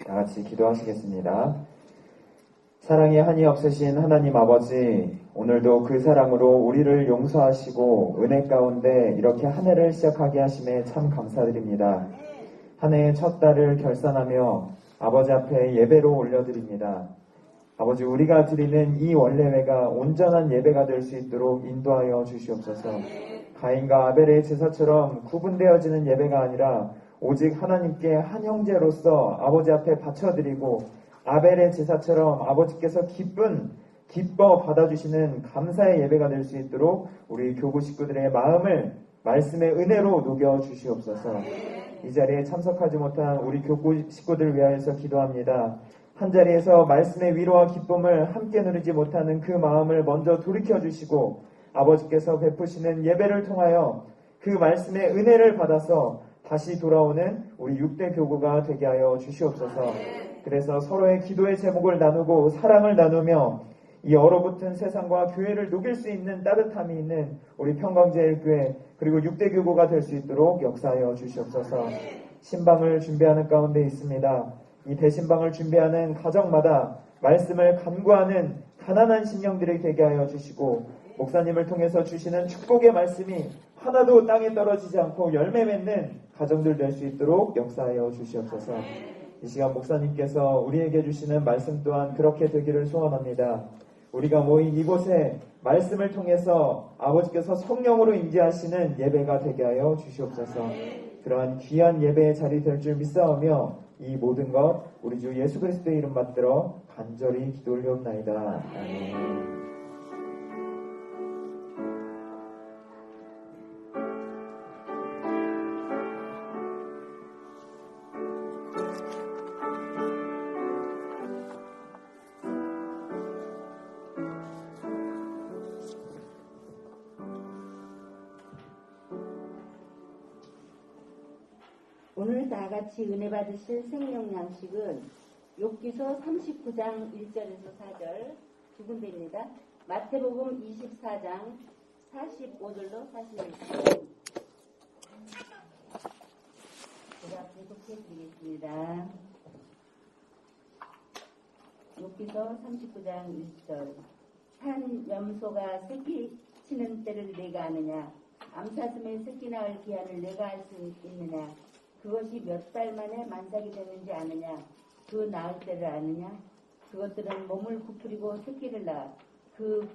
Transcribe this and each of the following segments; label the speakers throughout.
Speaker 1: 다 같이 기도하시겠습니다. 사랑이 한이 없으신 하나님 아버지, 오늘도 그 사랑으로 우리를 용서하시고 은혜 가운데 이렇게 한 해를 시작하게 하심에 참 감사드립니다. 한 해의 첫 달을 결산하며 아버지 앞에 예배로 올려드립니다. 아버지, 우리가 드리는 이 원례회가 온전한 예배가 될 수 있도록 인도하여 주시옵소서. 가인과 아벨의 제사처럼 구분되어지는 예배가 아니라 오직 하나님께 한 형제로서 아버지 앞에 바쳐드리고 아벨의 제사처럼 아버지께서 기뻐 받아주시는 감사의 예배가 될 수 있도록 우리 교구 식구들의 마음을 말씀의 은혜로 녹여 주시옵소서. 이 자리에 참석하지 못한 우리 교구 식구들 위하여서 기도합니다. 한자리에서 말씀의 위로와 기쁨을 함께 누리지 못하는 그 마음을 먼저 돌이켜주시고 아버지께서 베푸시는 예배를 통하여 그 말씀의 은혜를 받아서 다시 돌아오는 우리 6대 교구가 되게 하여 주시옵소서. 그래서 서로의 기도의 제목을 나누고 사랑을 나누며 이 얼어붙은 세상과 교회를 녹일 수 있는 따뜻함이 있는 우리 평강제일교회 그리고 6대 교구가 될 수 있도록 역사하여 주시옵소서. 신방을 준비하는 가운데 있습니다. 이 대신방을 준비하는 가정마다 말씀을 간구하는 가난한 심령들이 되게 하여 주시고 목사님을 통해서 주시는 축복의 말씀이 하나도 땅에 떨어지지 않고 열매 맺는 가정들 될 수 있도록 역사하여 주시옵소서. 이 시간 목사님께서 우리에게 주시는 말씀 또한 그렇게 되기를 소원합니다. 우리가 모인 이곳에 말씀을 통해서 아버지께서 성령으로 임재하시는 예배가 되게 하여 주시옵소서. 그러한 귀한 예배의 자리 될 줄 믿사오며 이 모든 것 우리 주 예수 그리스도의 이름 받들어 간절히 기도 올려옵나이다. 아멘.
Speaker 2: 오늘 다같이 은혜 받으실 생명 양식은 욥기서 39장 1절에서 4절 두 군데입니다. 마태복음 24장 45절로 46절 제가 계속해 드리겠습니다. 욥기서 39장 1절 산 염소가 새끼 치는 때를 내가 아느냐? 암사슴의 새끼 낳을 기한을 내가 알 수 있느냐? 그것이 몇 달 만에 만삭이 되는지 아느냐? 그 낳을 때를 아느냐? 그것들은 몸을 부풀리고 새끼를 낳아 그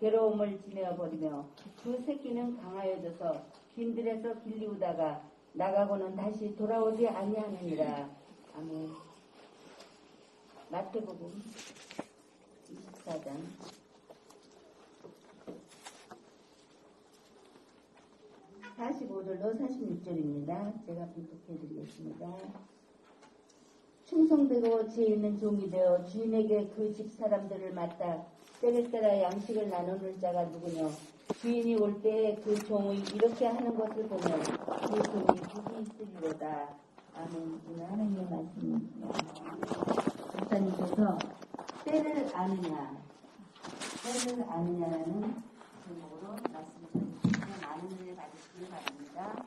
Speaker 2: 괴로움을 지내어버리며 그 새끼는 강하여져서 빈들에서 길리우다가 나가고는 다시 돌아오지 아니하느니라. 아멘. 마태복음 24장 45절로 46절입니다. 제가 분석해드리겠습니다. 충성되고 지혜 있는 종이 되어 주인에게 그 집 사람들을 맡아 때를 따라 양식을 나누는 자가 누구냐? 주인이 올 때에 그 종이 이렇게 하는 것을 보면 그 종이 복이 있으리로다. 아멘. 오늘 하나님의 말씀입니다. 목사님께서 때를 아느냐라는 제목으로 말씀을 드리겠습니다. 많은 은혜 받으시길 바랍니다.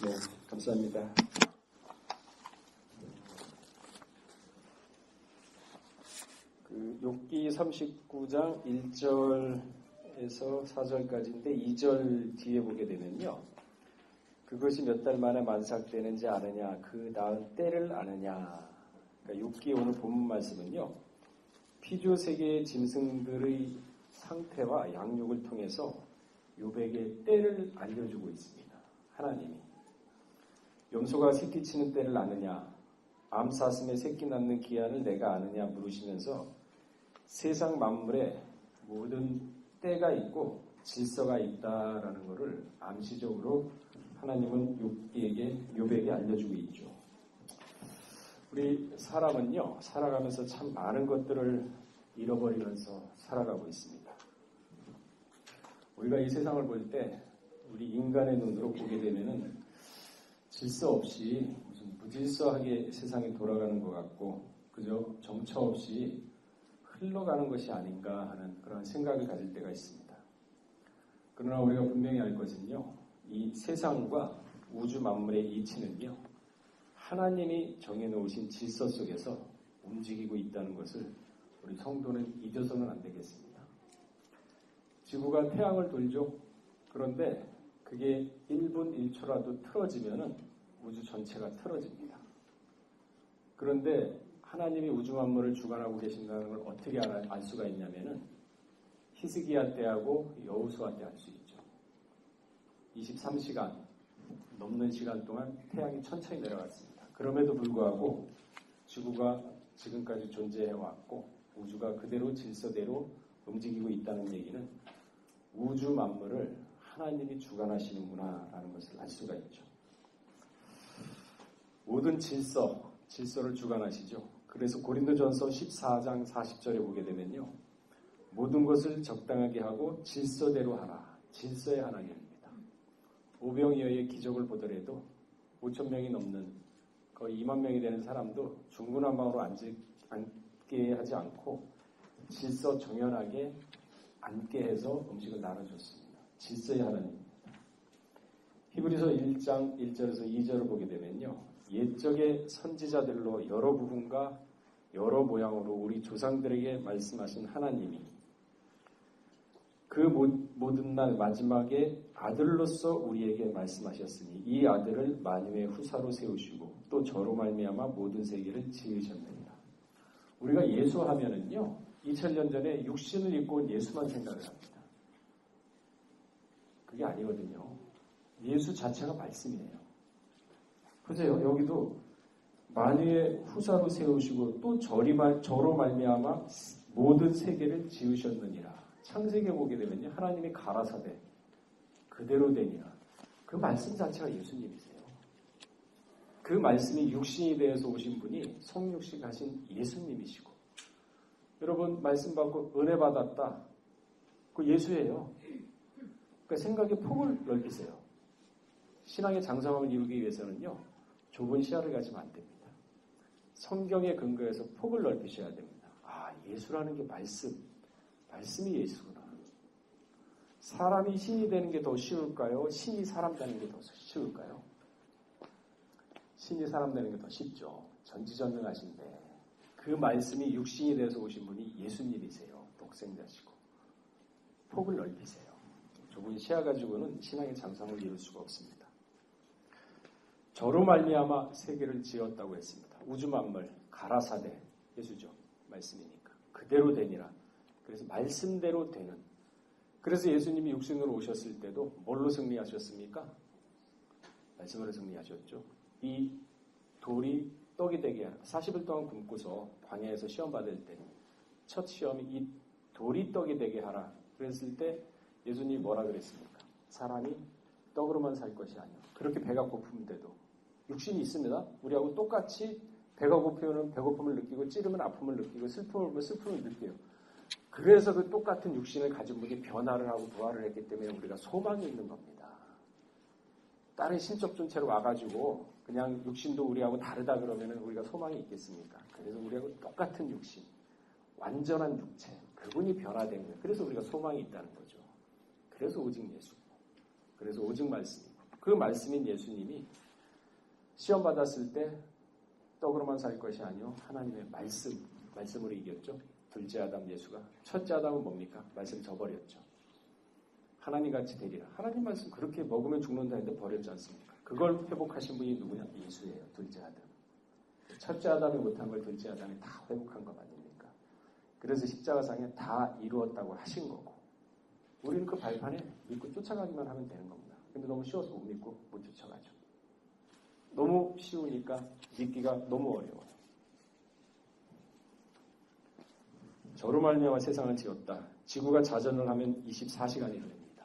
Speaker 1: 네, 감사합니다.
Speaker 3: 욥기 39장 1절에서 4절까지인데 2절 뒤에 보게 되면요. 그것이 몇 달 만에 만삭되는지 아느냐, 그 낳은 때를 아느냐. 그러니까 욥기 오늘 본문 말씀은요. 피조 세계의 짐승들의 상태와 양육을 통해서 욥에게 때를 알려주고 있습니다. 하나님이. 염소가 새끼 치는 때를 아느냐, 암사슴의 새끼 낳는 기한을 내가 아느냐 물으시면서 세상 만물에 모든 때가 있고 질서가 있다라는 것을 암시적으로 하나님은 욥에게 알려주고 있죠. 우리 사람은요, 살아가면서 참 많은 것들을 잃어버리면서 살아가고 있습니다. 우리가 이 세상을 볼 때 우리 인간의 눈으로 보게 되면은 질서 없이 무슨 무질서하게 세상이 돌아가는 것 같고 그저 정처 없이 흘러가는 것이 아닌가 하는 그런 생각을 가질 때가 있습니다. 그러나 우리가 분명히 알 것은요, 이 세상과 우주 만물의 이치는요, 하나님이 정해놓으신 질서 속에서 움직이고 있다는 것을 우리 성도는 잊어서는 안 되겠습니다. 지구가 태양을 돌죠. 그런데 그게 1분 1초라도 틀어지면은 우주 전체가 틀어집니다. 그런데 하나님이 우주 만물을 주관하고 계신다는 걸 어떻게 알 수가 있냐면은 히스기야 때하고 여호수아 때 알 수 있죠. 23시간 넘는 시간 동안 태양이 천천히 내려갔습니다. 그럼에도 불구하고 지구가 지금까지 존재해왔고 우주가 그대로 질서대로 움직이고 있다는 얘기는 우주 만물을 하나님이 주관하시는구나라는 것을 알 수가 있죠. 모든 질서를 주관하시죠. 그래서 고린도전서 14장 40절에 보게 되면요. 모든 것을 적당하게 하고 질서대로 하라. 질서의 하나님입니다. 오병이어의 기적을 보더라도 5천 명이 넘는 거의 2만 명이 되는 사람도 중구난방으로 앉게 하지 않고 질서 정연하게 앉게 해서 음식을 나눠줬습니다. 질서의 하나님입니다. 히브리서 1장 1절에서 2절을 보게 되면요. 옛적의 선지자들로 여러 부분과 여러 모양으로 우리 조상들에게 말씀하신 하나님이 그 모든 날 마지막에 아들로서 우리에게 말씀하셨으니 이 아들을 만유의 후사로 세우시고 또 저로 말미암아 모든 세계를 지으셨느니라. 우리가 예수하면은요. 2000년 전에 육신을 입고 온 예수만 생각을 합니다. 그게 아니거든요. 예수 자체가 말씀이에요. 보세요. 여기도 만유의 후사로 세우시고 또 저로 말미암아 모든 세계를 지으셨느니라. 창세기에 보게 되면요. 하나님이 가라사대 그대로 되니라. 그 말씀 자체가 예수님이세요. 그 말씀이 육신이 되어서 오신 분이 성육식 하신 예수님이시고 여러분 말씀 받고 은혜 받았다. 그 예수예요. 그러니까 생각의 폭을 넓히세요. 신앙의 장성함을 이루기 위해서는요. 좁은 시야를 가지면 안 됩니다. 성경의 근거에서 폭을 넓히셔야 됩니다. 아, 예수라는 게 말씀이 예수구나. 사람이 신이 되는 게 더 쉬울까요? 신이 사람 되는 게 더 쉬울까요? 신이 사람 되는 게 더 쉽죠. 전지전능하신데 그 말씀이 육신이 돼서 오신 분이 예수님이세요. 독생자시고. 폭을 넓히세요. 좁은 시야 가지고는 신앙의 장성을 이룰 수가 없습니다. 저로 말미암아 세계를 지었다고 했습니다. 우주 만물, 가라사대, 예수죠. 말씀이니까. 그대로 되니라. 그래서 말씀대로 되는. 그래서 예수님이 육신으로 오셨을 때도 뭘로 승리하셨습니까? 말씀으로 승리하셨죠. 이 돌이 떡이 되게 하라. 40일 동안 굶고서 광야에서 시험 받을 때 첫 시험이 이 돌이 떡이 되게 하라. 그랬을 때 예수님이 뭐라 그랬습니까? 사람이 떡으로만 살 것이 아니라 그렇게 배가 고픈데도 육신이 있습니다. 우리하고 똑같이 배가 고프면 배고픔을 느끼고 찌르면 아픔을 느끼고 슬픔을 보면 슬픔을 느껴요. 그래서 그 똑같은 육신을 가진 분이 변화를 하고 부활을 했기 때문에 우리가 소망이 있는 겁니다. 다른 신적 존재로 와가지고 그냥 육신도 우리하고 다르다 그러면 우리가 소망이 있겠습니까? 그래서 우리하고 똑같은 육신, 완전한 육체, 그분이 변화된 거예요. 그래서 우리가 소망이 있다는 거죠. 그래서 오직 예수, 그래서 오직 말씀이고 그 말씀인 예수님이 시험 받았을 때 떡으로만 살 것이 아니요 하나님의 말씀으로 이겼죠. 둘째 아담 예수가. 첫째 아담은 뭡니까? 말씀 저버렸죠. 하나님같이 되리라. 하나님 말씀 그렇게 먹으면 죽는다 했는데 버렸지 않습니까? 그걸 회복하신 분이 누구냐? 예수예요. 둘째 아담. 첫째 아담이 못한 걸 둘째 아담이 다 회복한 것 아닙니까? 그래서 십자가상에 다 이루었다고 하신 거고 우리는 그 발판에 믿고 쫓아가기만 하면 되는 겁니다. 근데 너무 쉬워서 못 믿고 못 쫓아가죠. 너무 쉬우니까 믿기가 너무 어려워요. 저로 말미암아 세상을 지었다. 지구가 자전을 하면 24시간이 걸립니다.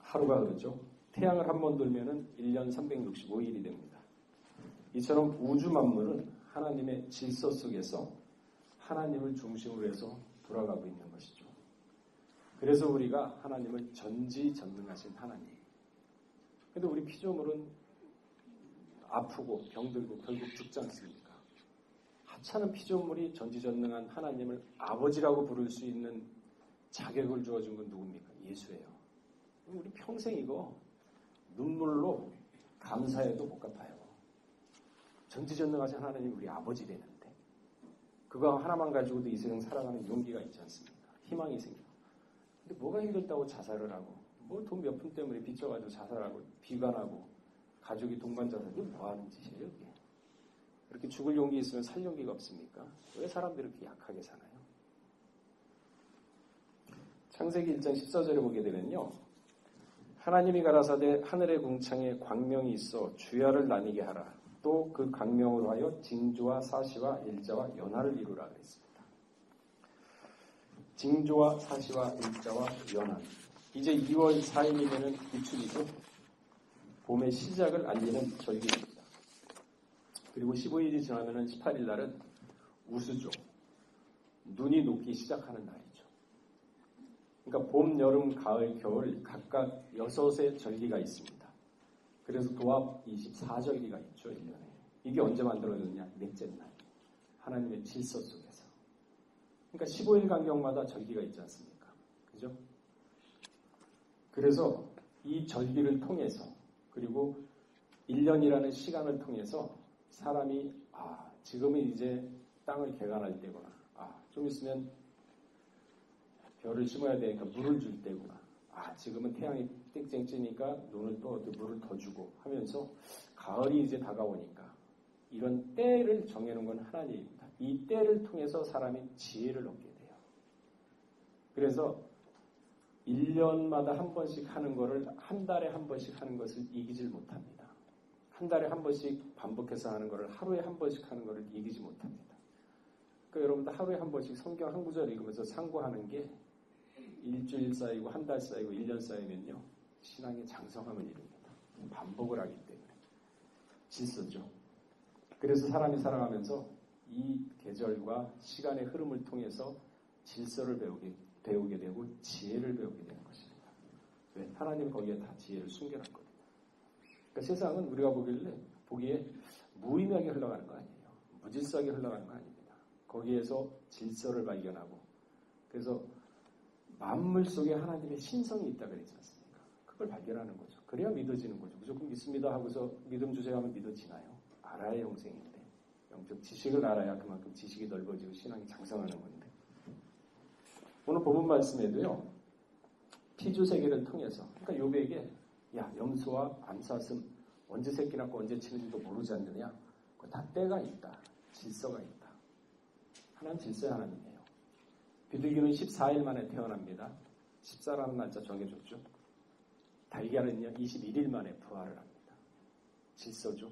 Speaker 3: 하루가 그렇죠. 태양을 한 번 돌면은 1년 365일이 됩니다. 이처럼 우주 만물은 하나님의 질서 속에서 하나님을 중심으로 해서 돌아가고 있는 것이죠. 그래서 우리가 하나님을 전지전능하신 하나님. 근데 우리 피조물은 아프고 병들고 결국 죽지 않습니까? 하찮은 피조물이 전지전능한 하나님을 아버지라고 부를 수 있는 자격을 주어준 건 누굽니까? 예수예요. 우리 평생 이거 눈물로 감사해도 못 갚아요. 전지전능하신 하나님이 우리 아버지 되는데 그거 하나만 가지고도 이 세상 살아가는 용기가 있지 않습니까? 희망이 생겨. 근데 뭐가 힘들다고 자살을 하고 뭐 돈 몇 푼 때문에 빚져가지고 자살하고 비관하고 가족이 동반자살 이게 뭐 하는 짓이에요 이게. 이렇게 죽을 용기 있으면 살 용기가 없습니까? 왜 사람들이 이렇게 약하게 사나요? 창세기 1장 14절에 보게 되면요. 하나님이 가라사대 하늘의 궁창에 광명이 있어 주야를 나뉘게 하라. 또 그 광명으로 하여 징조와 사시와 일자와 연화를 이루라 그랬습니다. 징조와 사시와 일자와 연화. 이제 2월 4일이면은 입출이죠. 봄의 시작을 알리는 절기입니다. 그리고 15일이 지나면은 18일 날은 우수죠. 눈이 녹기 시작하는 날이죠. 그러니까 봄, 여름, 가을, 겨울 각각 6의 절기가 있습니다. 그래서 도합 24절기가 있죠, 1년에. 이게 언제 만들어졌냐? 넷째 날. 하나님의 질서 속에서. 그러니까 15일 간격마다 절기가 있지 않습니까? 그죠? 그래서 이 절기를 통해서 그리고 1년이라는 시간을 통해서 사람이 지금은 이제 땅을 개간할 때구나. 좀 있으면 벼를 심어야 되니까 물을 줄 때구나. 지금은 태양이 땡땡 찌니까 눈을 또 물을 더 주고 하면서 가을이 이제 다가오니까 이런 때를 정해놓은 건 하나님입니다. 이 때를 통해서 사람이 지혜를 얻게 돼요. 그래서 1년마다 한 번씩 하는 거를 한 달에 한 번씩 하는 것을 이기질 못합니다. 한 달에 한 번씩 반복해서 하는 거를 하루에 한 번씩 하는 거를 이기지 못합니다. 그러니까 여러분들 하루에 한 번씩 성경 한 구절 읽으면서 상고하는 게 일주일 쌓이고 한 달 쌓이고 1년 쌓이면요. 신앙의 장성함을 이룹니다. 반복을 하기 때문에. 질서죠. 그래서 사람이 살아가면서 이 계절과 시간의 흐름을 통해서 질서를 배우게 되고 지혜를 배우게 되는 것입니다. 왜? 하나님은 거기에 다 지혜를 숨겨놨거든요. 그러니까 세상은 우리가 보기에 무의미하게 흘러가는 거 아니에요. 무질서하게 흘러가는 거 아닙니다. 거기에서 질서를 발견하고 그래서 만물 속에 하나님의 신성이 있다 그랬지 않습니까? 그걸 발견하는 거죠. 그래야 믿어지는 거죠. 무조건 믿습니다 하고서 믿음 주세요 하면 믿어지나요? 알아야 영생인데 영적 지식을 알아야 그만큼 지식이 넓어지고 신앙이 장성하는 건데 오늘 본문 말씀에도요. 피주세계를 통해서 그러니까 욥에게 염소와 암사슴 언제 새끼 낳고 언제 치는지도 모르지 않느냐? 그거 다 때가 있다. 질서가 있다. 하나님 질서의 하나님이에요. 비둘기는 14일 만에 태어납니다. 14라는 날짜 정해줬죠. 달걀은요 21일 만에 부활을 합니다. 질서죠.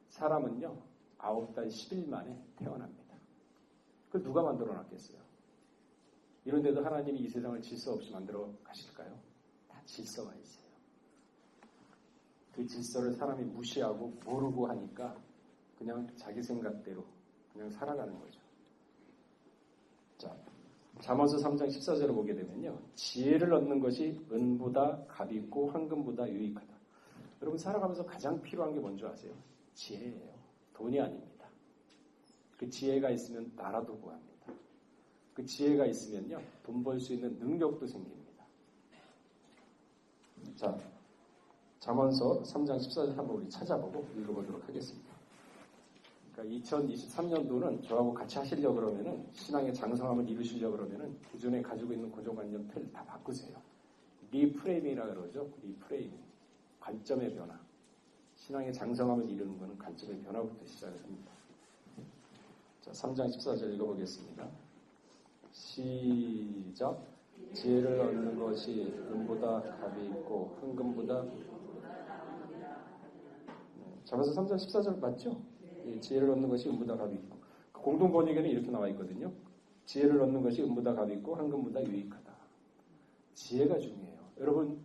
Speaker 3: 사람은요 9달 10일 만에 태어납니다. 그걸 누가 만들어 놨겠어요? 이런데도 하나님이 이 세상을 질서 없이 만들어 가실까요? 다 질서가 있어요. 그 질서를 사람이 무시하고 모르고 하니까 그냥 자기 생각대로 그냥 살아가는 거죠. 자, 잠언서 3장 14절을 보게 되면요. 지혜를 얻는 것이 은보다 값있고 황금보다 유익하다. 여러분 살아가면서 가장 필요한 게 뭔지 아세요? 지혜예요. 돈이 아닙니다. 그 지혜가 있으면 나라도 구합니다. 그 지혜가 있으면요. 돈 벌 수 있는 능력도 생깁니다. 자, 잠언서 3장 14절 한번 우리 찾아보고 읽어보도록 하겠습니다. 그러니까 2023년도는 저하고 같이 하시려고 그러면은 신앙의 장성함을 이루시려고 그러면은 기존에 가지고 있는 고정관념 틀 다 바꾸세요. 리프레임이라 그러죠. 리프레임. 관점의 변화. 신앙의 장성함을 이루는 것은 관점의 변화부터 시작을 합니다. 자, 3장 14절 읽어보겠습니다. 시작. 지혜를 얻는 것이 은보다 값이 있고 황금보다 잠언서 3장 14절 맞죠? 예, 지혜를 얻는 것이 은보다 값이 있고 공동 번역에는 이렇게 나와 있거든요. 지혜를 얻는 것이 은보다 값이 있고 황금보다 유익하다. 지혜가 중요해요. 여러분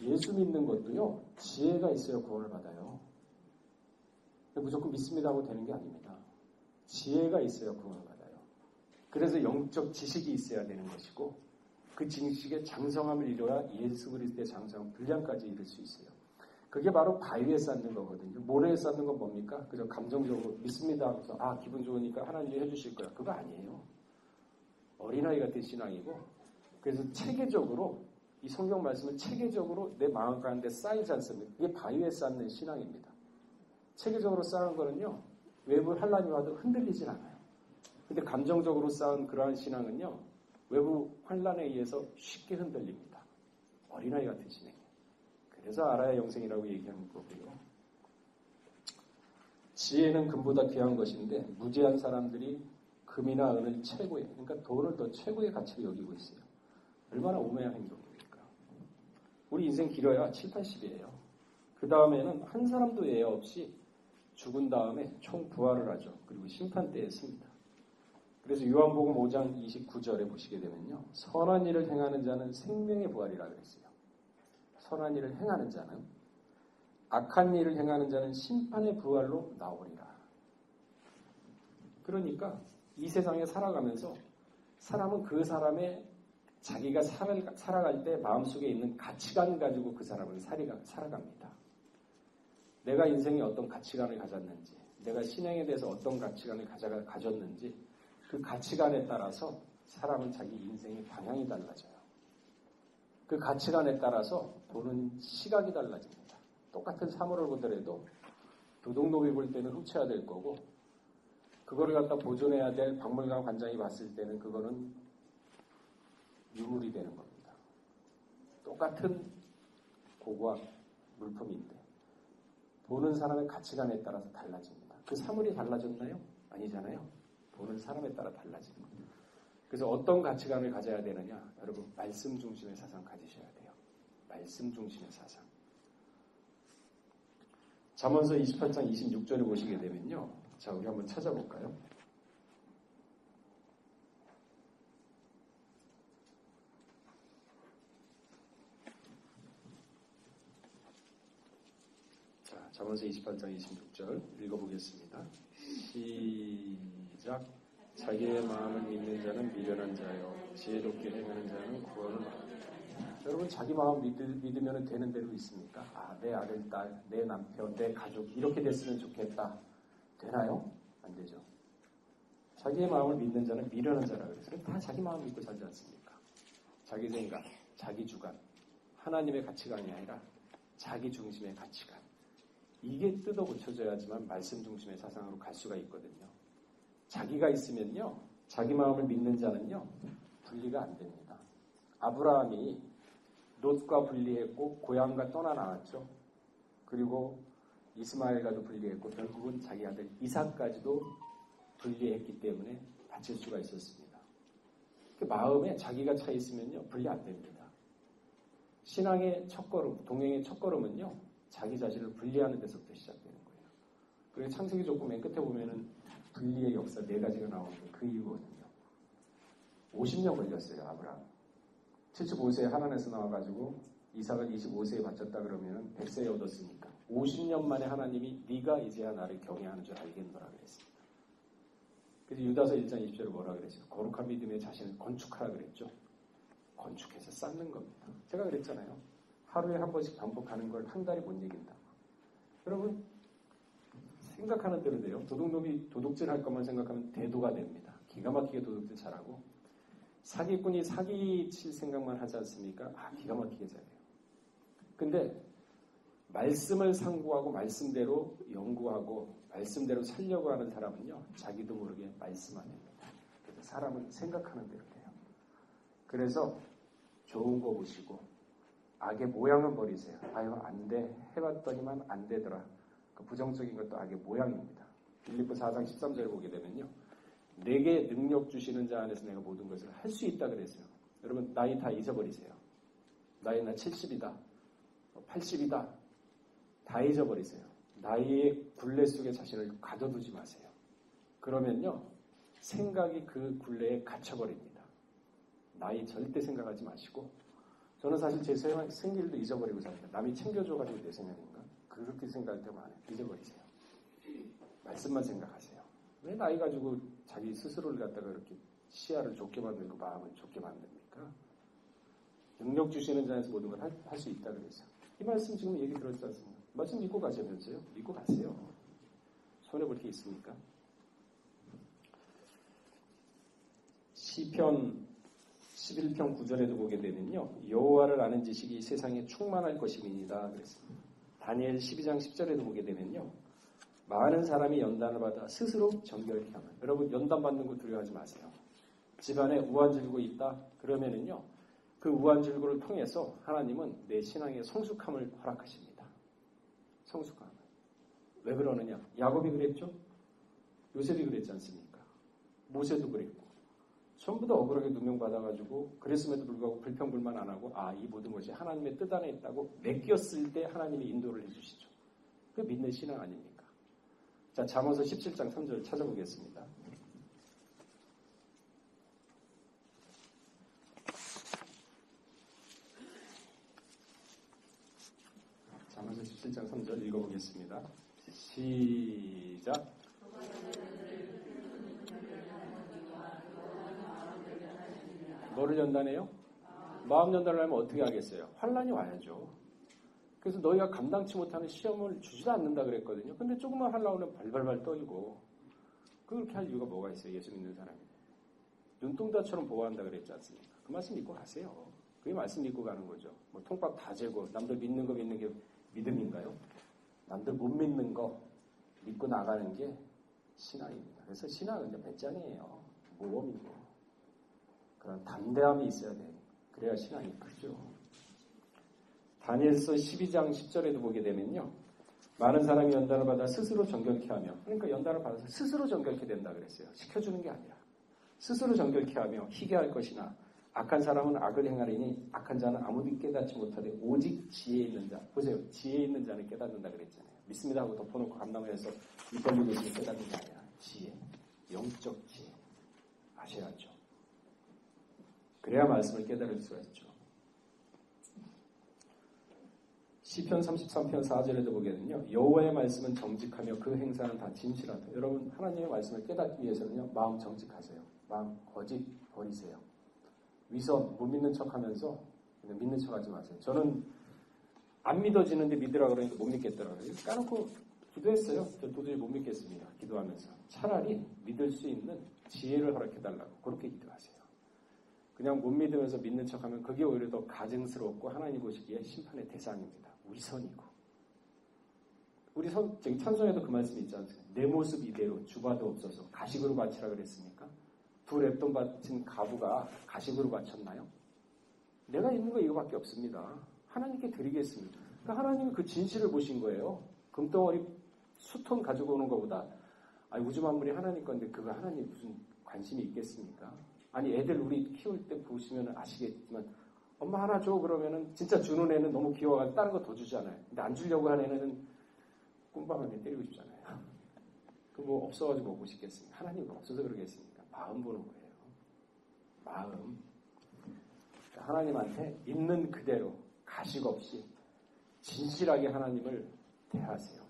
Speaker 3: 예수 믿는 것도요. 지혜가 있어야 구원을 받아요. 무조건 믿습니다 하고 되는 게 아닙니다. 지혜가 있어야 구원을 받아요. 그래서 영적 지식이 있어야 되는 것이고 그 지식의 장성함을 이뤄야 예수 그리스도의 장성함 분량까지 이룰 수 있어요. 그게 바로 바위에 쌓는 거거든요. 모래에 쌓는 건 뭡니까? 그저 감정적으로 믿습니다 하고서 기분 좋으니까 하나님이 해주실 거야. 그거 아니에요. 어린아이 같은 신앙이고 그래서 체계적으로 이 성경 말씀을 체계적으로 내 마음 가운데 쌓이지 않습니까? 이게 바위에 쌓는 신앙입니다. 체계적으로 쌓은 거는요, 외부 환란이 와도 흔들리진 않아요. 근데 감정적으로 쌓은 그러한 신앙은요, 외부 환란에 의해서 쉽게 흔들립니다. 어린아이 같은 신앙이에요. 그래서 알아야 영생이라고 얘기하는 거고요. 지혜는 금보다 귀한 것인데 무지한 사람들이 금이나 은을 최고의, 그러니까 돈을 더 최고의 가치로 여기고 있어요. 얼마나 오매한 행동입니까? 우리 인생 길어야 7, 80이에요. 그 다음에는 한 사람도 예외 없이 죽은 다음에 총 부활을 하죠. 그리고 심판대에 씁니다. 그래서 요한복음 5장 29절에 보시게 되면요. 선한 일을 행하는 자는 생명의 부활이라 그랬어요. 선한 일을 행하는 자는, 악한 일을 행하는 자는 심판의 부활로 나오리라. 그러니까 이 세상에 살아가면서 사람은 그 사람의 자기가 살아갈 때 마음속에 있는 가치관 가지고 그 사람은 살아갑니다. 내가 인생에 어떤 가치관을 가졌는지, 내가 신앙에 대해서 어떤 가치관을 가졌는지 그 가치관에 따라서 사람은 자기 인생의 방향이 달라져요. 그 가치관에 따라서 보는 시각이 달라집니다. 똑같은 사물을 보더라도 도둑놈이 볼 때는 훔쳐야 될 거고 그거를 갖다 보존해야 될 박물관 관장이 봤을 때는 그거는 유물이 되는 겁니다. 똑같은 고고한 물품인데 보는 사람의 가치관에 따라서 달라집니다. 그 사물이 달라졌나요? 아니잖아요. 보는 사람에 따라 달라지는 겁니다. 그래서 어떤 가치관을 가져야 되느냐? 여러분, 말씀 중심의 사상 가지셔야 돼요. 말씀 중심의 사상. 잠언서 28장 26절을 보시게 되면요. 자, 우리 한번 찾아볼까요? 자, 잠언서 28장 26절 읽어보겠습니다. 시작. 자기의 마음을 믿는 자는 미련한 자요 지혜롭게 행하는 자는 구원을 얻는다. 여러분, 자기 마음 믿으면 되는 대로 있습니까? 아, 내 아들, 딸, 내 남편, 내 가족 이렇게 됐으면 좋겠다. 되나요? 안 되죠. 자기의 마음을 믿는 자는 미련한 자라 그래서 다 자기 마음 믿고 살지 않습니까? 자기 생각, 자기 주관, 하나님의 가치관이 아니라 자기 중심의 가치관. 이게 뜯어 고쳐져야지만 말씀 중심의 사상으로 갈 수가 있거든요. 자기가 있으면요, 자기 마음을 믿는 자는요, 분리가 안 됩니다. 아브라함이 롯과 분리했고 고향과 떠나 나왔죠. 그리고 이스마엘과도 분리했고 결국은 자기 아들 이삭까지도 분리했기 때문에 다칠 수가 있었습니다. 그 마음에 자기가 차 있으면요, 분리 안 됩니다. 신앙의 첫걸음, 동행의 첫걸음은요, 자기 자신을 분리하는 데서부터 시작되는 거예요. 그리고 창세기 족보 맨 끝에 보면은 분리의 역사 4가지가 나오는데 그 이유거든요. 50년 걸렸어요, 아브라함. 75세에 하나님에서 나와가지고 이삭을 25세에 바쳤다 그러면 100세에 얻었으니까 50년 만에 하나님이 네가 이제야 나를 경외하는 줄 알겠노라 그랬습니다. 그래서 유다서 1장 20절에 뭐라 그랬어요? 거룩한 믿음의 자신을 건축하라 그랬죠. 건축해서 쌓는 겁니다. 제가 그랬잖아요. 하루에 한 번씩 반복하는 걸 한 달에 못 이긴다. 여러분, 생각하는 대로 돼요. 도둑놈이 도둑질 할 것만 생각하면 대도가 됩니다. 기가 막히게 도둑질 잘하고 사기꾼이 사기칠 생각만 하지 않습니까? 아, 기가 막히게 잘해요. 근데 말씀을 상고하고 말씀대로 연구하고 말씀대로 살려고 하는 사람은요, 자기도 모르게 말씀 안 합니다. 그래서 사람은 생각하는 대로 돼요. 그래서 좋은 거 보시고 악의 모양은 버리세요. 아유, 안 돼. 해봤더니만 안 되더라. 그 부정적인 것도 악의 모양입니다. 빌립보 4장 13절에 보게 되면요, 내게 능력 주시는 자 안에서 내가 모든 것을 할 수 있다 그랬어요. 여러분, 나이 다 잊어버리세요. 나이 나 70이다. 80이다. 다 잊어버리세요. 나이의 굴레 속에 자신을 가둬두지 마세요. 그러면요, 생각이 그 굴레에 갇혀버립니다. 나이 절대 생각하지 마시고, 저는 사실 제 생일도 잊어버리고 삽니다. 남이 챙겨줘가지고 내 생일인가? 그렇게 생각할 때만 안 해요. 잊어버리세요. 말씀만 생각하세요. 왜 나이 가지고 자기 스스로를 갖다가 그렇게 시야를 좁게 만들고 마음을 좁게 만듭니까? 능력 주시는 자에서 모든 걸 할 수 있다 그랬어요. 이 말씀 지금 얘기 들었지 않습니까? 말씀 믿고 가시면서요. 믿고 가세요. 손해볼 게 있습니까? 시편 11편 9절에도 보게 되면요. 여호와를 아는 지식이 세상에 충만할 것임이니이다 그랬습니다. 다니엘 12장 10절에도 보게 되면요. 많은 사람이 연단을 받아 스스로 정결케 하면. 여러분 연단 받는 거 두려워하지 마세요. 집안에 우환질고 있다 그러면은요. 그 우환질고를 통해서 하나님은 내 신앙의 성숙함을 허락하십니다. 성숙함. 왜 그러느냐? 야곱이 그랬죠? 요셉이 그랬지 않습니까? 모세도 그랬고. 전부 다 억울하게 누명받아가지고 그랬음에도 불구하고 불평불만 안 하고 이 모든 것이 하나님의 뜻 안에 있다고 맡겼을 때 하나님이 인도를 해주시죠. 그 믿는 신앙 아닙니까? 자, 잠언서 17장 3절 찾아보겠습니다. 잠언서 17장 3절 읽어보겠습니다. 시작. 뭐를 연단해요? 마음 연단을 하면 어떻게 하겠어요? 환란이 와야죠. 그래서 너희가 감당치 못하는 시험을 주지도 않는다 그랬거든요. 근데 조금만 환란 오면 발발발 떨고 그렇게 할 이유가 뭐가 있어요? 예수 믿는 사람이. 눈동자처럼 보호한다 그랬지 않습니까? 그 말씀 믿고 가세요. 그게 말씀 믿고 가는 거죠. 뭐 통밥 다 재고 남들 믿는 거 믿는 게 믿음인가요? 남들 못 믿는 거 믿고 나가는 게 신앙입니다. 그래서 신앙은 이제 배짱이에요. 모험이고. 그런 담대함이 있어야 돼. 그래야 신앙이 크죠. 다니엘서 12장 10절에도 보게 되면요. 많은 사람이 연단을 받아 스스로 정결케 하며 그러니까 연단을 받아서 스스로 정결케 된다 그랬어요. 시켜주는 게 아니라 스스로 정결케 하며 희게 할 것이나 악한 사람은 악을 행하리니 악한 자는 아무도 깨닫지 못하되 오직 지혜 있는 자. 보세요. 지혜 있는 자는 깨닫는다 그랬잖아요. 믿습니다 하고 덮어놓고 감당을 해서 입 벌리고 있으면 깨닫는 게 아니라 지혜. 영적 지혜. 아셔야죠. 그래야 말씀을 깨달을 수가 있죠. 시편 33편 4절에도 보게는요. 여호와의 말씀은 정직하며 그 행사는 다 진실하다. 여러분 하나님의 말씀을 깨닫기 위해서는요. 마음 정직하세요. 마음 거짓 버리세요. 위선 못 믿는 척하면서 그냥 믿는 척하지 마세요. 저는 안 믿어지는데 믿으라 그러니까 못 믿겠더라고요. 까놓고 기도했어요. 저 도저히 못 믿겠습니다. 기도하면서 차라리 믿을 수 있는 지혜를 허락해달라고 그렇게 기도하세요. 그냥 못 믿으면서 믿는 척하면 그게 오히려 더 가증스럽고 하나님 보시기에 심판의 대상입니다. 위선이고. 우리 찬송에도 그 말씀이 있지 않습니까? 내 모습 이대로 주봐도 없어서 가식으로 바치라 그랬습니까? 두 랩돈 바친 가부가 가식으로 바쳤나요? 내가 있는 거 이거밖에 없습니다. 하나님께 드리겠습니다. 그러니까 하나님이 그 진실을 보신 거예요. 금덩어리 수톤 가지고 오는 것보다 우주 만물이 하나님 건데 그거 하나님 무슨 관심이 있겠습니까? 아니 애들 우리 키울 때 보시면 아시겠지만 엄마 하나 줘 그러면은 진짜 주는 애는 너무 귀여워가지고 다른 거 더 주잖아요. 근데 안 주려고 하는 애는 꿈밤하게 때리고 싶잖아요. 그 뭐 없어가지고 먹고 싶겠습니까? 하나님 없어서 그러겠습니까? 마음 보는 거예요. 마음. 하나님한테 있는 그대로 가식 없이 진실하게 하나님을 대하세요.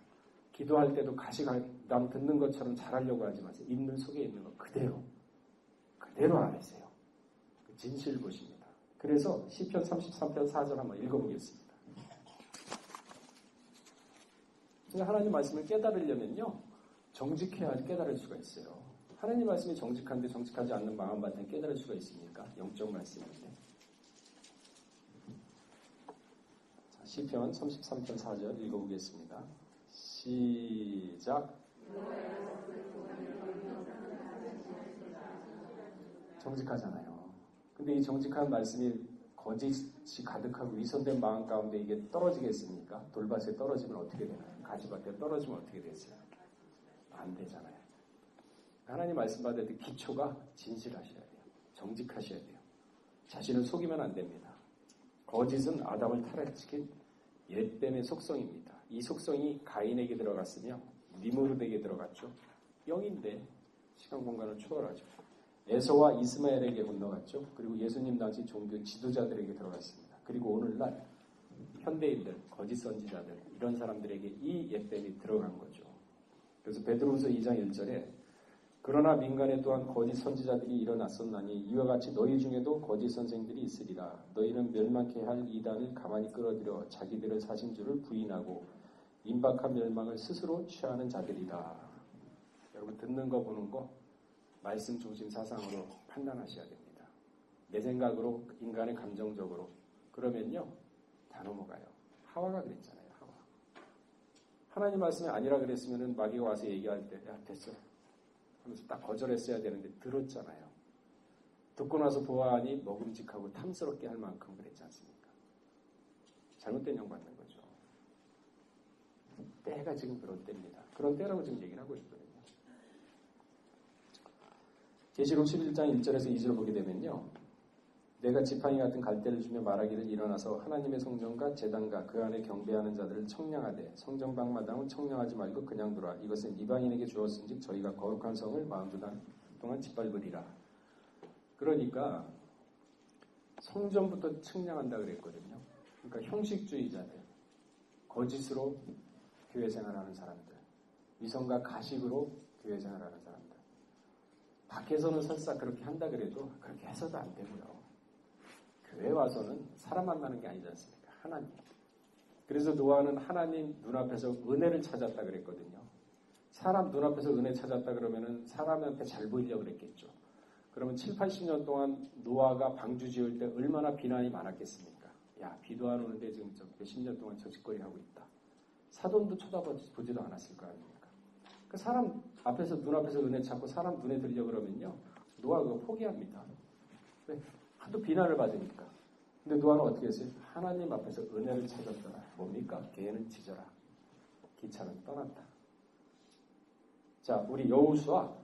Speaker 3: 기도할 때도 가식 남 듣는 것처럼 잘하려고 하지 마세요. 있는 속에 있는 거 그대로 알으세요. 진실 보십니다. 그래서 시편 33편 4절 한번 읽어보겠습니다. 하나님 말씀을 깨달으려면요. 정직해야 깨달을 수가 있어요. 하나님 말씀이 정직한데 정직하지 않는 마음밭에 깨달을 수가 있습니까? 영적 말씀인데. 자, 시편 33편 4절 읽어보겠습니다. 시작. 정직하잖아요. 근데 이 정직한 말씀이 거짓이 가득하고 위선된 마음 가운데 이게 떨어지겠습니까? 돌밭에 떨어지면 어떻게 되나요? 가지밭에 떨어지면 어떻게 되세요? 안 되잖아요. 하나님 말씀 받을 때 기초가 진실하셔야 돼요. 정직하셔야 돼요. 자신을 속이면 안 됩니다. 거짓은 아담을 타락시킨 옛뱀의 속성입니다. 이 속성이 가인에게 들어갔으며 니무르드에게 들어갔죠. 영인데 시간 공간을 초월하죠. 에서와 이스마엘에게 건너갔죠. 그리고 예수님 당시 종교 지도자들에게 들어갔습니다. 그리고 오늘날 현대인들, 거짓 선지자들 이런 사람들에게 이 옛뱀이 들어간 거죠. 그래서 베드로후서 2장 1절에 그러나 민간에 또한 거짓 선지자들이 일어났었나니 이와 같이 너희 중에도 거짓 선생들이 있으리라. 너희는 멸망케 할 이단을 가만히 끌어들여 자기들의 사신주를 부인하고 임박한 멸망을 스스로 취하는 자들이다. 여러분 듣는 거 보는 거 말씀 중심 사상으로 판단하셔야 됩니다. 내 생각으로, 인간의 감정적으로. 그러면요, 다 넘어가요. 하와가 그랬잖아요, 하와. 하나님 말씀이 아니라 그랬으면 마귀가 와서 얘기할 때, 야, 됐어. 하면서 딱 거절했어야 되는데 들었잖아요. 듣고 나서 보아하니 먹음직하고 탐스럽게 할 만큼 그랬지 않습니까? 잘못된 영 받는 거죠. 때가 지금 그런 때입니다. 그런 때라고 지금 얘기를 하고 있거든요. 계시록 11장 1절에서 2절 보게 되면요. 내가 지팡이 같은 갈대를 주며 말하기를 일어나서 하나님의 성전과 제단과 그 안에 경배하는 자들을 청량하되 성전방 마당은 청량하지 말고 그냥 두라. 이것은 이방인에게 주었은즉 저희가 거룩한 성을 42달 동안 짓밟으리라. 그러니까 성전부터 측량한다 그랬거든요. 그러니까 형식주의자들, 거짓으로 교회 생활하는 사람들, 위선과 가식으로 교회 생활하는 사람들. 밖에서는 설사 그렇게 한다 그래도 그렇게 해서도 안 되고요. 교회 와서는 사람 만나는 게 아니지 않습니까? 하나님. 그래서 노아는 하나님 눈앞에서 은혜를 찾았다 그랬거든요. 사람 눈앞에서 은혜 찾았다 그러면은 사람한테 잘 보이려고 그랬겠죠. 그러면 7, 80년 동안 노아가 방주 지을 때 얼마나 비난이 많았겠습니까? 야, 비도 안 오는데 지금 몇십 년 동안 저 짓거리 하고 있다. 사돈도 쳐다보지도 않았을 거 아닙니까? 그 사람 앞에서, 눈앞에서 은혜 찾고 사람 눈에 들려 그러면요. 노아가 그거 포기합니다. 왜? 하도 비난을 받으니까. 근데 노아는 어떻게 했어요? 하나님 앞에서 은혜를 찾았더라. 뭡니까? 개는 짖어라. 기차는 떠났다. 자, 우리 여호수아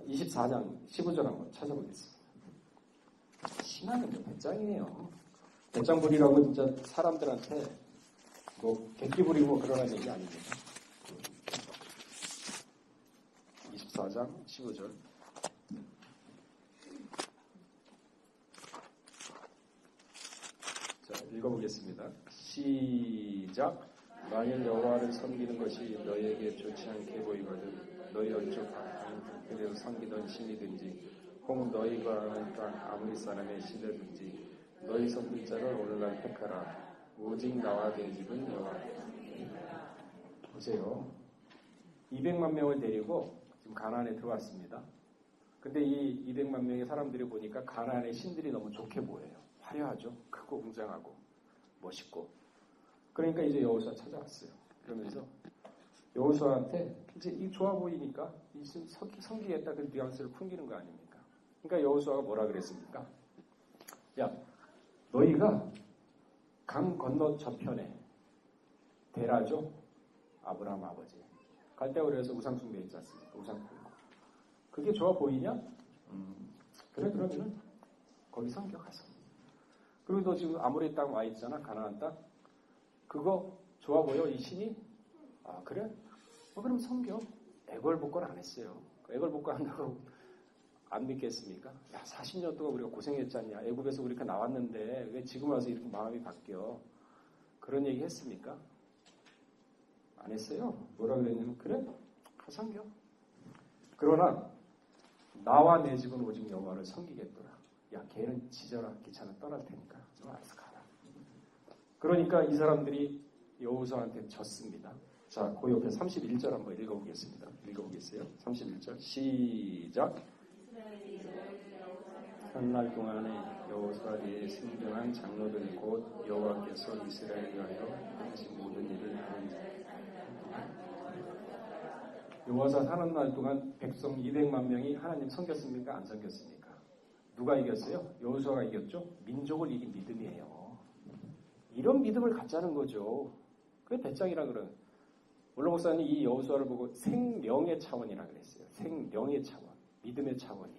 Speaker 3: 24장 15절 한번 찾아보겠습니다. 신앙은 배짱이에요. 배짱 부리라고 진짜 사람들한테 뭐 객기 부리고 그러는 얘기 아닙니다. 24장 15절. 자, 읽어보겠습니다. 시작. 만일 여호와를 섬기는 것이 너희에게 좋지 않게 보이거든 너희 얼추 그대로 섬기던 신이든지 혹 너희가 아는 땅 아무리 사람의 시대든지 너희 섬길 자를 오늘날 택하라. 오직 나와 된 집은 여호와. 보세요. 200만 명을 데리고 지금 가나안에 들어왔습니다. 근데 이 200만 명의 사람들이 보니까 가나안의 신들이 너무 좋게 보여요. 화려하죠. 크고 웅장하고 멋있고. 그러니까 이제 여호수아 찾아왔어요. 그러면서 여호수아한테 이제 이 좋아 보이니까 이제 섬기겠다 그 뉘앙스를 풍기는 거 아닙니까? 그러니까 여호수아가 뭐라 그랬습니까? 야, 너희가 강 건너 저편에 데라죠? 아브라함 아버지. 갈대아우르에서 우상 숭배 있지 않습니까? 우상 숭배. 그게 좋아 보이냐? 그래 그러면은 거기 섬겨 가서. 그리고 너 지금 아모레 땅 와 있잖아. 가나안 땅. 그거 좋아 보여? 이 신이? 아 그래? 그럼 섬겨. 애걸복걸 안 했어요. 애걸복걸 한다고 안 믿겠습니까? 야 40년 동안 우리가 고생했잖냐. 애굽에서 우리가 나왔는데 왜 지금 와서 이렇게 마음이 바뀌어? 그런 얘기 했습니까? 안 했어요. 뭐라 그랬냐면 그래? 가 섬겨. 그러나 나와 내 집은 오직 여호와를 섬기겠더라. 야 걔는 짖어라. 기차는 떠날 테니까 좀 알아서 가라. 그러니까 이 사람들이 여호수아한테 졌습니다. 자, 그 옆에 31절 한번 읽어보겠습니다. 읽어보겠어요. 31절 시작. 한날 동안에 여호수아에게 승정한 장로들 곧 여호와께서 이스라엘을 위하여 하신 모든 일을 하는 자. 여호수아 사는 날 동안 백성 200만 명이 하나님 섬겼습니까? 안 섬겼습니까? 누가 이겼어요? 여호수아가 이겼죠? 민족을 이긴 믿음이에요. 이런 믿음을 갖자는 거죠. 그게 배짱이라 그러는. 물론 목사님 이 여호수아를 보고 생명의 차원이라 그랬어요. 생명의 차원, 믿음의 차원이.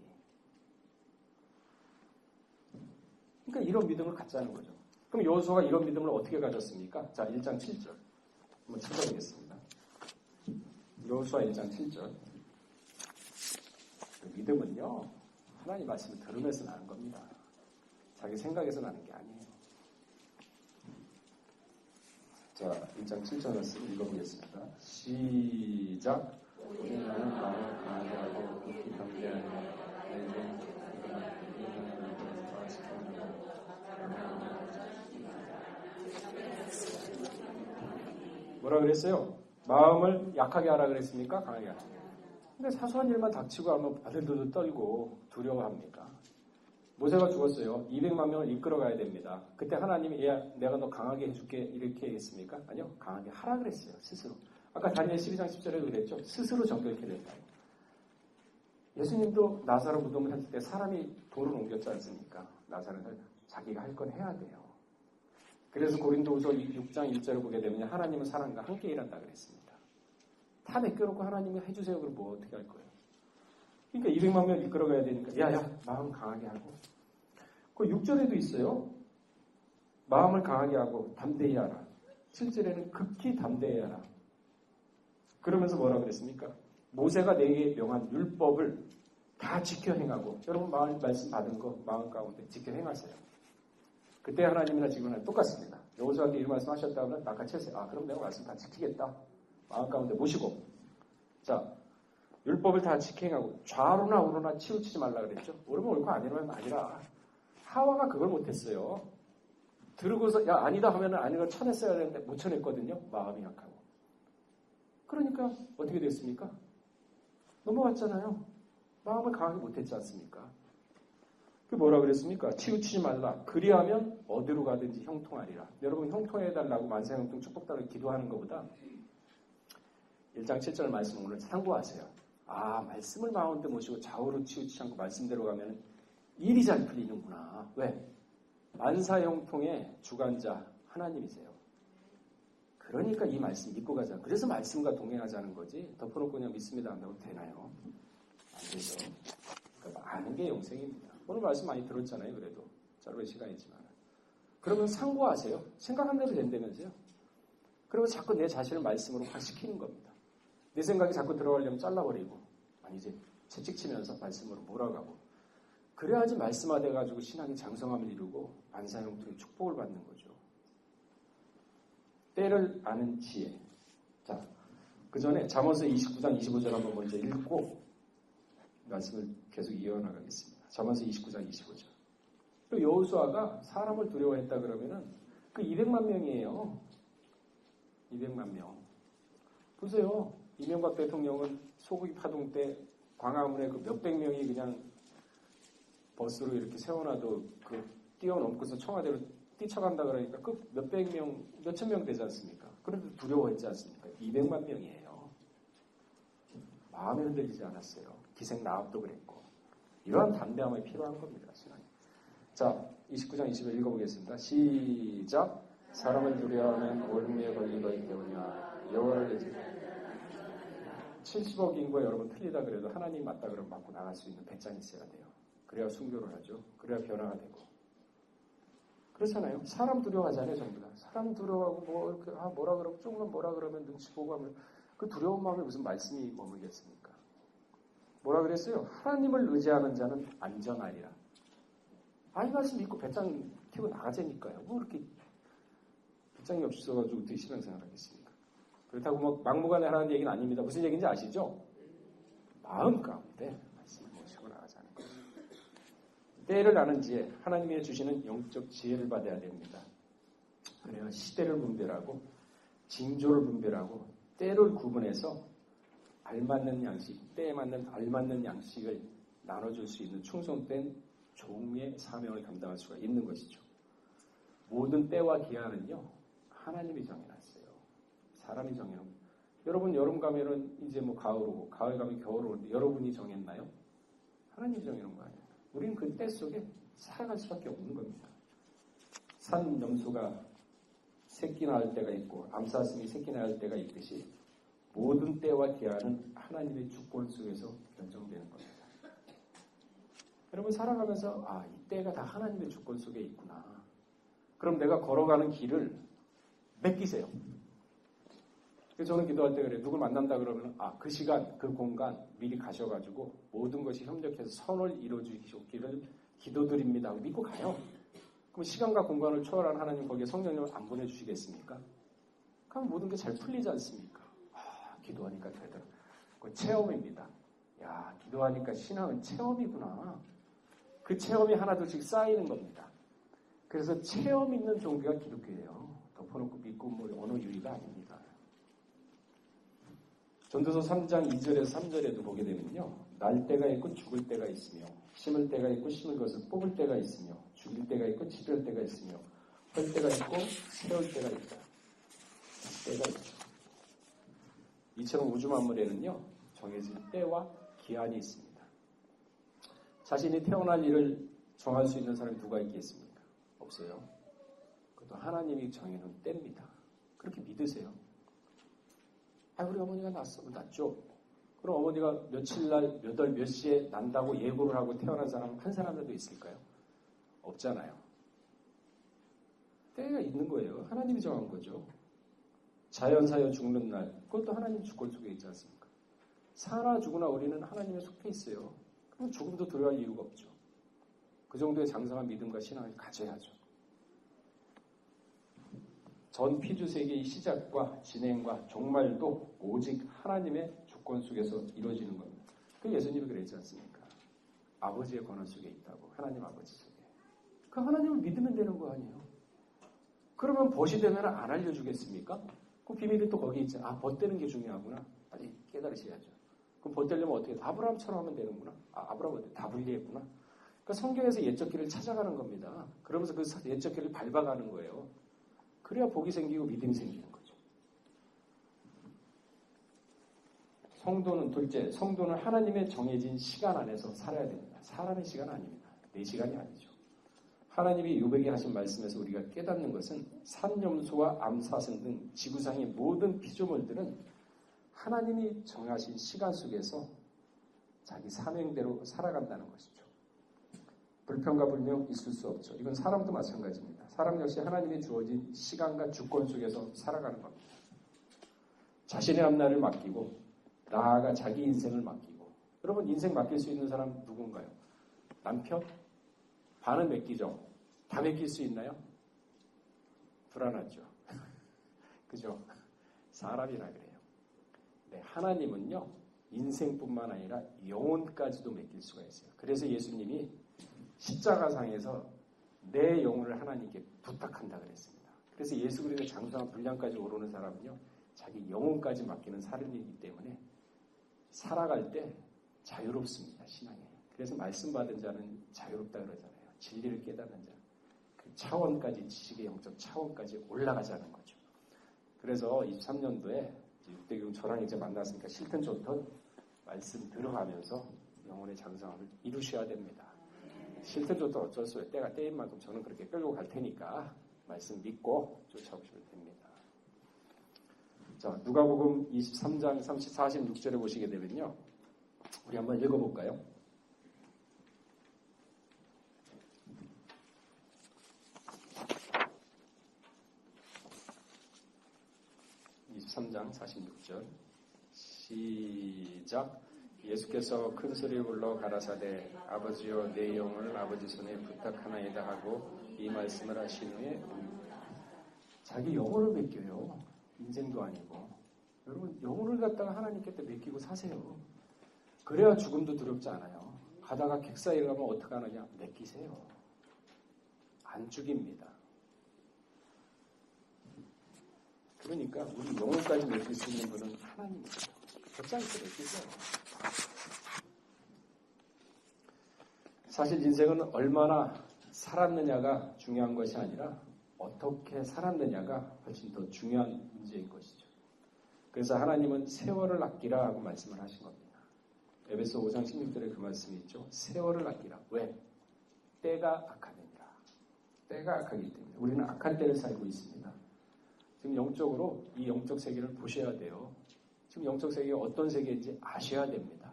Speaker 3: 그러니까 이런 믿음을 갖자는 거죠. 그럼 여호수아가 이런 믿음을 어떻게 가졌습니까? 자, 1장 7절 한번 찾아보겠습니다. 여호수아 1장 7절. 믿음은요, 하나님 말씀을 들으면서 나는 겁니다. 자기 생각에서 나는 게 아니에요. 자, 1장 7절 말씀 읽어보겠습니다. 시작. 우리는 마음을 강하게 하고 깊이 경배하며 뭐라 그랬어요? 마음을 약하게 하라 그랬습니까? 강하게 하라. 근데 사소한 일만 닥치고 하면 바들바들 떨고 두려워합니까? 모세가 죽었어요. 200만 명을 이끌어 가야 됩니다. 그때 하나님이 야, 내가 너 강하게 해줄게 이렇게 했습니까? 아니요. 강하게 하라 그랬어요. 스스로. 아까 다니엘 12장 10절에도 그랬죠. 스스로 정결케 됐다고. 예수님도 나사로 무덤을 했을 때 사람이 돌을 옮겼지 않습니까? 나사로는 자기가 할 건 해야 돼요. 그래서 고린도후서 6장 1절을 보게 되면 하나님은 사람과 함께 일한다 그랬습니다. 다 맡겨놓고 하나님이 해주세요. 그럼 뭐 어떻게 할 거예요? 그러니까 200만 명 이끌어가야 되니까 야야 마음 강하게 하고 그 6절에도 있어요. 마음을 강하게 하고 담대히 하라. 7절에는 극히 담대히 하라. 그러면서 뭐라 그랬습니까? 모세가 내게 명한 율법을 다 지켜 행하고 여러분 말씀 받은 거 마음 가운데 지켜 행하세요. 그때 하나님이나 지금이나 똑같습니다. 여호수아한테 이 말씀하셨다면 낚아채세요. 아 그럼 내가 말씀 다 지키겠다. 마음 가운데 모시고 자 율법을 다 지켜 행하고 좌로나 우로나 치우치지 말라 그랬죠. 옳으면 옳고 아니라면 아니라 하와가 그걸 못했어요. 들고서 야 아니다 하면은 아닌 걸 쳐냈어야 되는데 못 쳐냈거든요. 마음이 약하고. 그러니까 어떻게 됐습니까? 넘어갔잖아요. 마음을 강하게 못했지 않습니까? 그 뭐라 그랬습니까? 치우치지 말라. 그리하면 어디로 가든지 형통하리라. 여러분 형통해달라고 만사형통 축복달라고 기도하는 것보다 1장 7절 말씀 오늘 참고하세요. 아 말씀을 마음대 모시고 좌우로 치우치지 않고 말씀대로 가면 일이 잘 풀리는구나. 왜? 만사형통의 주관자 하나님이세요. 그러니까 이 말씀 믿고 가자. 그래서 말씀과 동행하자는 거지. 덮어놓고 그냥 믿습니다 한다고 되나요? 안 되죠. 그러니까 아는 게 영생입니다. 오늘 말씀 많이 들었잖아요. 그래도 짧은 시간이지만. 그러면 상고하세요. 생각한 대로 된다면서요. 그러면 자꾸 내 자신을 말씀으로 확시키는 겁니다. 내 생각이 자꾸 들어가려면 잘라버리고 아니 이제 채찍치면서 말씀으로 몰아가고 그래야지 말씀화돼가지고 신앙의 장성함을 이루고 만사형통의 축복을 받는 거죠. 때를 아는 지혜. 자, 그 전에 잠언서 29장 25절 한번 먼저 읽고 말씀을 계속 이어나가겠습니다. 잠언서 29장 25절. 또 여호수아가 사람을 두려워했다 그러면은 그 200만 명이에요. 200만 명. 보세요. 이명박 대통령은 소고기 파동 때 광화문에 그 몇백 명이 그냥 버스로 이렇게 세워놔도 그 뛰어넘고서 청와대로 뛰쳐간다 그러니까 그 몇백 명, 몇천 명 되지 않습니까? 그런데 두려워했지 않습니까? 200만 명이에요. 마음이 흔들리지 않았어요. 기생나합도 그랬고. 이러한 담대함이 필요한 겁니다. 신앙이. 자, 29장 20절 읽어보겠습니다. 시작. 사람을 두려워하면 올무에 걸리가 있겠느냐. 여호와를 70억 인구가 여러분 틀리다 그래도 하나님 맞다 그러면 맞고 나갈 수 있는 배짱이 있어야 돼요. 그래야 순교를 하죠. 그래야 변화가 되고. 그렇잖아요. 사람 두려워하잖아요, 전부 다. 사람 두려워하고 뭐라 그러면 조금만 뭐라 그러면 눈치 보고 하면 그 두려운 마음에 무슨 말씀이 머물겠습니까? 뭐라 그랬어요? 하나님을 의지하는 자는 안전하리라. 이 말씀 믿고 배짱 튀고 나가자니까요. 뭐 이렇게 배짱이 없어가지고 어떻게 신앙생활 하겠습니까? 그렇다고 뭐 막무가내 하라는 얘기는 아닙니다. 무슨 얘기인지 아시죠? 마음 가운데 말씀을 모시고 나가자는 거예요. 때를 아는 지혜, 하나님이 주시는 영적 지혜를 받아야 됩니다. 그래야 시대를 분별하고 징조를 분별하고 때를 구분해서 알맞는 양식, 때에 맞는 알맞는 양식을 나눠줄 수 있는 충성된 종의 사명을 감당할 수가 있는 것이죠. 모든 때와 기한은요, 하나님이 정해놨어요. 사람이 정해놓은. 여러분 여름 가면은 이제 뭐 가을 오고, 가을 가면 겨울 오는데 여러분이 정했나요? 하나님이 정해놓은 거 아니에요. 우리는 그 때 속에 살아갈 수밖에 없는 겁니다. 산 염소가 새끼 낳을 때가 있고 암사슴이 새끼 낳을 때가 있듯이 모든 때와 기한은 하나님의 주권 속에서 결정되는 겁니다. 여러분 살아가면서 이 때가 다 하나님의 주권 속에 있구나. 그럼 내가 걸어가는 길을 맡기세요. 그래서 저는 기도할 때 그래요. 누굴 만난다 그러면 그 시간, 그 공간 미리 가셔가지고 모든 것이 협력해서 선을 이루어주시기를 기도드립니다. 믿고 가요. 그럼 시간과 공간을 초월한 하나님 거기에 성령님을 안 보내주시겠습니까? 그럼 모든 게 잘 풀리지 않습니까? 기도하니까 되더라. 그 체험입니다. 야, 기도하니까 신앙은 체험이구나. 그 체험이 하나둘씩 쌓이는 겁니다. 그래서 체험 있는 종교가 기독교예요. 덮어놓고 믿고 뭐 언어 유희가 아닙니다. 전도서 3장 2절에서 3절에도 보게 되면요. 날 때가 있고 죽을 때가 있으며 심을 때가 있고 심을 것을 뽑을 때가 있으며 죽일 때가 있고 치료할 때가 있으며 할 때가 있고 세울 때가 있다. 때가 있죠. 이처럼 우주 만물에는요 정해진 때와 기한이 있습니다. 자신이 태어날 일을 정할 수 있는 사람이 누가 있겠습니까? 없어요. 그것도 하나님이 정해놓은 때입니다. 그렇게 믿으세요. 우리 어머니가 낳죠. 그럼 어머니가 며칠날 몇 시에 난다고 예고를 하고 태어난 사람 한 사람이라도 있을까요? 없잖아요. 때가 있는 거예요. 하나님이 정한 거죠. 자연사여 죽는 날, 그것도 하나님 주권 속에 있지 않습니까? 사나 죽으나 우리는 하나님에 속해 있어요. 그럼 조금도 두려워할 이유가 없죠. 그 정도의 장성한 믿음과 신앙을 가져야죠. 전 피주 세계의 시작과 진행과 종말도 오직 하나님의 주권 속에서 이루어지는 겁니다. 그 예수님이 그랬지 않습니까? 아버지의 권한 속에 있다고. 하나님 아버지 속에. 그 하나님을 믿으면 되는 거 아니에요? 그러면 벗이 되면 안 알려주겠습니까? 그 비밀이 또 거기 있잖아요. 벗되는 게 중요하구나. 빨리 깨달으셔야죠. 그럼 벗되려면 어떻게 아브라함처럼 하면 되는구나. 아브라함은 어떻게 다 분리했구나. 그러니까 성경에서 옛적 길을 찾아가는 겁니다. 그러면서 그 옛적 길을 밟아가는 거예요. 그래야 복이 생기고 믿음이 생기는 거죠. 성도는 하나님의 정해진 시간 안에서 살아야 됩니다. 사람의 시간 아닙니다. 내 시간이 아니죠. 하나님이 요백에 하신 말씀에서 우리가 깨닫는 것은 산염소와 암사슴 등 지구상의 모든 피조물들은 하나님이 정하신 시간 속에서 자기 사명대로 살아간다는 것이죠. 불평과 불명 있을 수 없죠. 이건 사람도 마찬가지입니다. 사람 역시 하나님이 주어진 시간과 주권 속에서 살아가는 겁니다. 자신의 앞날을 맡기고 나아가 자기 인생을 맡기고. 여러분 인생 맡길 수 있는 사람 누군가요? 남편? 반은 맡기죠. 다 맡길 수 있나요? 불안하죠. 그죠? 사람이라 그래요. 네, 하나님은요 인생뿐만 아니라 영혼까지도 맡길 수가 있어요. 그래서 예수님이 십자가상에서 내 영혼을 하나님께 부탁한다 그랬습니다. 그래서 예수 그리스도의 장성한 분량까지 오르는 사람은요 자기 영혼까지 맡기는 사람이기 때문에 살아갈 때 자유롭습니다. 신앙에. 그래서 말씀 받은 자는 자유롭다 그러잖아요. 진리를 깨닫는 자. 그 차원까지 지식의 영적 차원까지 올라가자는 거죠. 그래서 23년도에 육대교육 저랑 이제 만났으니까 싫든 좋든 말씀 들어가면서 영혼의 장성함을 이루셔야 됩니다. 싫든 좋든 어쩔 수 없어요. 때가 때인 만큼 저는 그렇게 끌고 갈 테니까 말씀 믿고 쫓아오시면 됩니다. 자, 누가복음 23장 46절에 보시게 되면요. 우리 한번 읽어볼까요? (23장 46절) 시작. 예수께서 큰 소리 불러 가라사대 아버지여 내 영혼을 아버지 손에 부탁하나이다 하고 이 말씀을 하신 후에 자기 영혼을 맡겨요. 인생도 아니고. 여러분 영혼을 갖다가 하나님께 맡기고 사세요. 그래야 죽음도 두렵지 않아요. 가다가 객사에 가면 어떡하느냐? 맡기세요. 안 죽입니다. 그러니까 우리 영혼까지 맡길 수 있는 분은 하나님입니다. 적당히 맡기세요. 사실 인생은 얼마나 살았느냐가 중요한 것이 아니라 어떻게 살았느냐가 훨씬 더 중요한 문제인 것이죠. 그래서 하나님은 세월을 아끼라 하고 말씀을 하신 겁니다. 에베소 5장 16절에 그 말씀이 있죠. 세월을 아끼라. 왜? 때가 악하니라. 때가 악하기 때문에. 우리는 악한 때를 살고 있습니다. 지금 영적으로 이 영적 세계를 보셔야 돼요. 지금 영적 세계가 어떤 세계인지 아셔야 됩니다.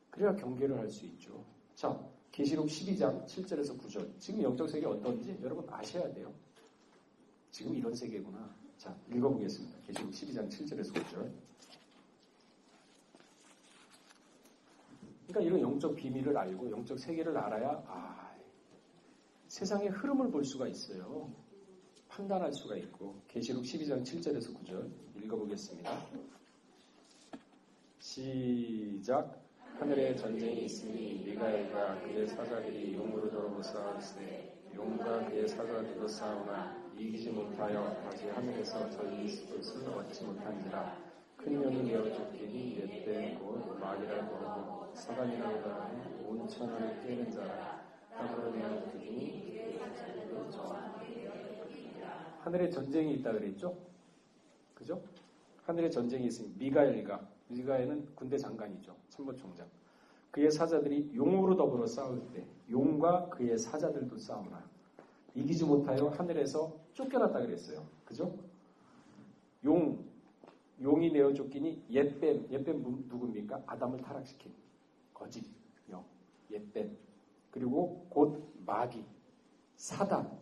Speaker 3: 그래야 경계를 할 수 있죠. 자, 계시록 12장 7절에서 9절. 지금 영적 세계 어떤지 여러분 아셔야 돼요. 지금 이런 세계구나. 자, 읽어보겠습니다. 계시록 12장 7절에서 9절. 그러니까 이런 영적 비밀을 알고 영적 세계를 알아야 세상의 흐름을 볼 수가 있어요. 판단할 수가 있고. 계시록 12장 7절에서 9절 읽어보겠습니다. 시작. 하늘에 전쟁이 있으니 미가엘과 그의 사자들이 용으로 더러고 싸우되 용과 그의 사자들도 싸우나 이기지 못하여 다시 하늘에서 저희 것을 얻지 못한지라. 큰 큰 영이 내어 쫓기니 옛때 곧 마귀라 부르고 사단이라고 하는 온 천하를 깨는 자라. 땅으로 내어 쫓기니 하늘에 전쟁이 있다 그랬죠? 그죠? 하늘에 전쟁이 있으니 미가엘은 군대 장관이죠. 참모총장. 그의 사자들이 용으로 더불어 싸울 때 용과 그의 사자들도 싸우나 이기지 못하여 하늘에서 쫓겨났다 그랬어요. 그죠? 용이 내어 쫓기니 옛뱀 누굽니까? 아담을 타락시킨 거짓 영, 옛뱀. 그리고 곧 마귀, 사단,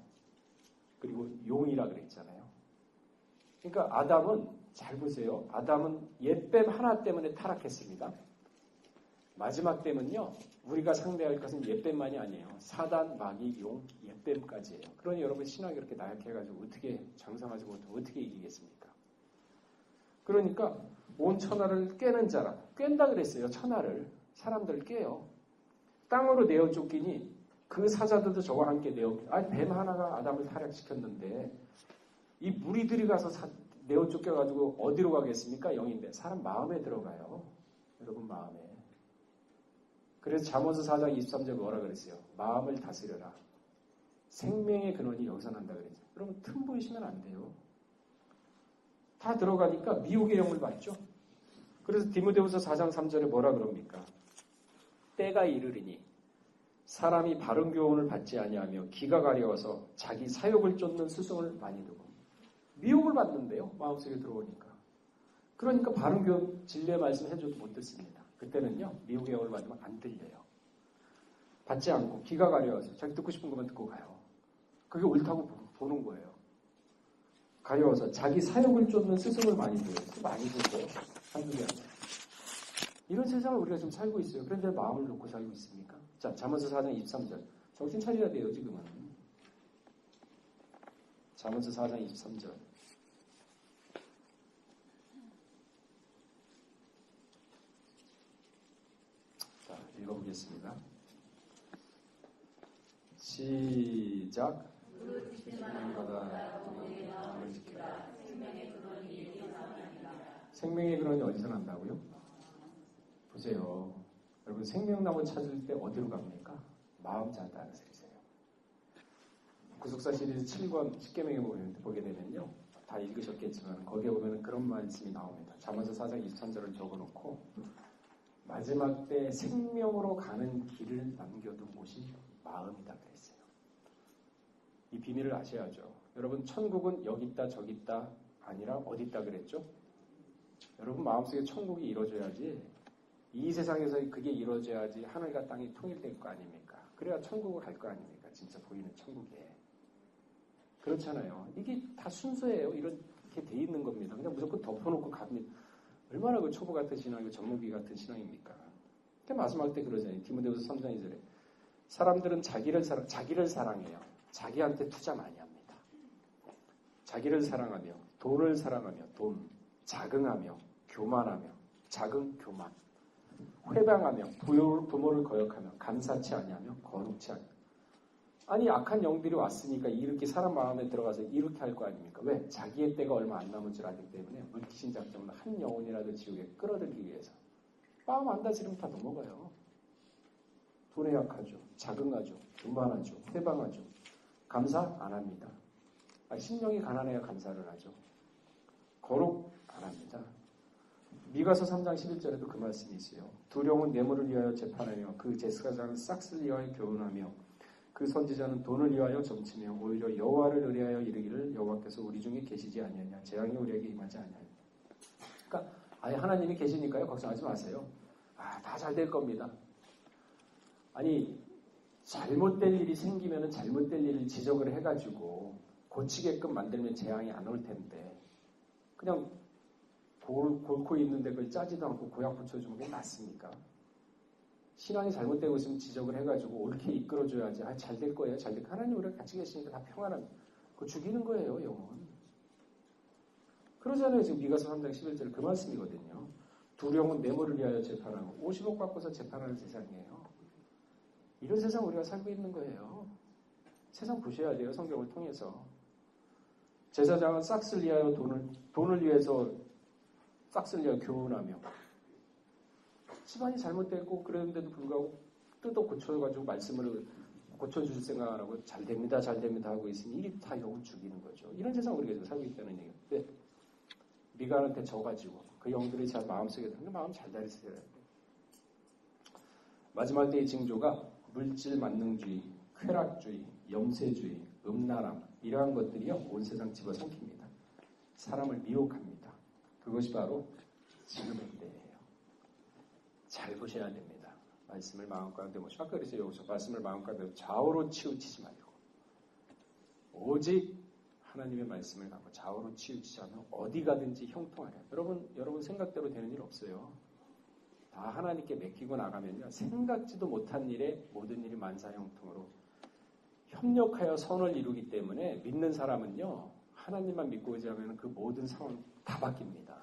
Speaker 3: 그리고 용이라 그랬잖아요. 그러니까 아담은 잘 보세요. 아담은 옛뱀 하나 때문에 타락했습니다. 마지막 뱀은요, 우리가 상대할 것은 옛뱀만이 아니에요. 사단, 마귀, 용, 옛뱀까지예요. 그러니 여러분 신학이 이렇게 나약해가지고 어떻게 장성하지 못하면 어떻게 이기겠습니까? 그러니까 온 천하를 깨는 자라. 깬다 그랬어요. 천하를. 사람들을 깨요. 땅으로 내어 쫓기니 그 사자들도 저와 함께 뱀 하나가 아담을 타락시켰는데 이 무리들이 가서 내어 쫓겨가지고 어디로 가겠습니까? 영인데 사람 마음에 들어가요. 여러분 마음에. 그래서 잠언서 4장 23절 뭐라 그랬어요? 마음을 다스려라. 생명의 근원이 여기서 난다 그랬죠. 여러분 틈 보이시면 안 돼요. 다 들어가니까 미혹의 영을 받죠. 그래서 디모데후서 4장 3절에 뭐라 그럽니까? 때가 이르리니 사람이 바른 교훈을 받지 아니하며 기가 가려워서 자기 사욕을 쫓는 스승을 많이 두고 미혹을 받는데요. 마음속에 들어오니까. 그러니까 바른 교훈 진리의 말씀 해줘도 못 듣습니다. 그때는요. 미혹의 영을 받으면 안 들려요. 받지 않고 기가 가려워서 자기 듣고 싶은 것만 듣고 가요. 그게 옳다고 보는 거예요. 가려워서 자기 사욕을 쫓는 스승을 많이 두어요. 많이 두고 한두 개 아니에요. 이런 세상을 우리가 지금 살고 있어요. 그런데 마음을 놓고 살고 있습니까? 자, 잠언서 4장 23절. 정신 차려야 돼요, 지금은. 잠언서 4장 23절. 자, 읽어보겠습니다. 시작. 생명의 근원이 어디서 난다고요? 보세요. 여러분 생명나무 찾을 때 어디로 갑니까? 마음 찾다는 소리세요. 구속사 시리즈 7권 10계명에 보게 되면요. 다 읽으셨겠지만 거기에 보면 그런 말씀이 나옵니다. 잠언서 4장 23절을 적어놓고 마지막 때 생명으로 가는 길을 남겨둔 곳이 마음이다 그랬어요. 이 비밀을 아셔야죠. 여러분 천국은 여기 있다 저기 있다 아니라 어디 있다 그랬죠? 여러분 마음속에 천국이 이루어져야지 이 세상에서 그게 이루어져야지 하늘과 땅이 통일될 거 아닙니까? 그래야 천국을 갈 거 아닙니까? 진짜 보이는 천국에. 그렇잖아요. 이게 다 순서예요. 이렇게 돼 있는 겁니다. 그냥 무조건 덮어놓고 갑니다. 얼마나 그 초보 같은 신앙이고 전문기 같은 신앙입니까? 근데 마지막 때 그러잖아요. 디모데후서 3장 2절에 사람들은 자기를 사랑해요. 자기한테 투자 많이 합니다. 자기를 사랑하며 돈을 사랑하며 자긍하며 교만하며 교만 회방하며 부모를 거역하며 감사치 아니하며 거룩치 아니하며 아니 악한 영들이 왔으니까 이렇게 사람 마음에 들어가서 이렇게 할 거 아닙니까? 왜? 자기의 때가 얼마 안 남은 줄 알기 때문에 물귀신 작정으로 한 영혼이라도 지옥에 끌어들이기 위해서 마음 안 다스리면 다 넘어가요. 돈에 약하죠. 자긍하죠. 교만하죠. 회방하죠. 감사 안 합니다. 심령이 가난해야 감사를 하죠. 거룩 안 합니다. 미가서 3장 11절에도 그 말씀이 있어요. 두려움은 뇌물을 위하여 재판하며 그 제사장은 싹스를 위하여 교훈하며 그 선지자는 돈을 위하여 점치며 오히려 여호와를 의뢰하여 이르기를 여호와께서 우리 중에 계시지 아니하냐 재앙이 우리에게 임하지 아니하냐. 그러니까 아예 하나님이 계시니까요. 걱정하지 마세요. 다 잘 될 겁니다. 아니 잘못된 일이 생기면은 잘못된 일을 지적을 해가지고 고치게끔 만들면 재앙이 안 올 텐데 그냥 골코 있는데 그걸 짜지도 않고 고약 붙여주는 게 낫습니까? 신앙이 잘못되고 있으면 지적을 해가지고 옳게 이끌어줘야지. 잘 될 거예요. 잘 될 거예요. 하나님 우리가 같이 계시니까 다 평안한. 그거 죽이는 거예요. 영혼. 그러잖아요. 지금 미가서 3장 11절 그 말씀이거든요. 두려움은 뇌물을 위하여 재판하고 50억 받고서 재판하는 세상이에요. 이런 세상 우리가 살고 있는 거예요. 세상 보셔야 돼요. 성경을 통해서. 제사장은 싹스를 위하여 돈을 위해서 싹쓸려 교훈하며 집안이 잘못됐고 그랬는데도 불구하고 뜯어 고쳐가지고 말씀을 고쳐줄 생각 안 하고 잘 됩니다 하고 있으니 이게 다 영을 죽이는 거죠. 이런 세상 우리가 지금 살고 있다는 얘기예요. 네. 미갈한테 져가지고 그 영들이 제 마음속에 드는 마음 잘 다스려야 돼요. 마지막 때의 징조가 물질 만능주의, 쾌락주의, 염세주의, 음란함 이러한 것들이요 온 세상 집어삼킵니다. 사람을 미혹합니다. 그것이 바로 지금의 때예요. 잘 보셔야 됩니다. 말씀을 마음 가운데 모시고 아까 그랬어요. 여기서 말씀을 마음 가운데 좌우로 치우치지 말고 오직 하나님의 말씀을 갖고 좌우로 치우치지 않으면 어디 가든지 형통하려. 여러분 생각대로 되는 일 없어요. 다 하나님께 맡기고 나가면요 생각지도 못한 일에 모든 일이 만사형통으로 협력하여 선을 이루기 때문에 믿는 사람은요 하나님만 믿고 의지하면 그 모든 상황 다 바뀝니다.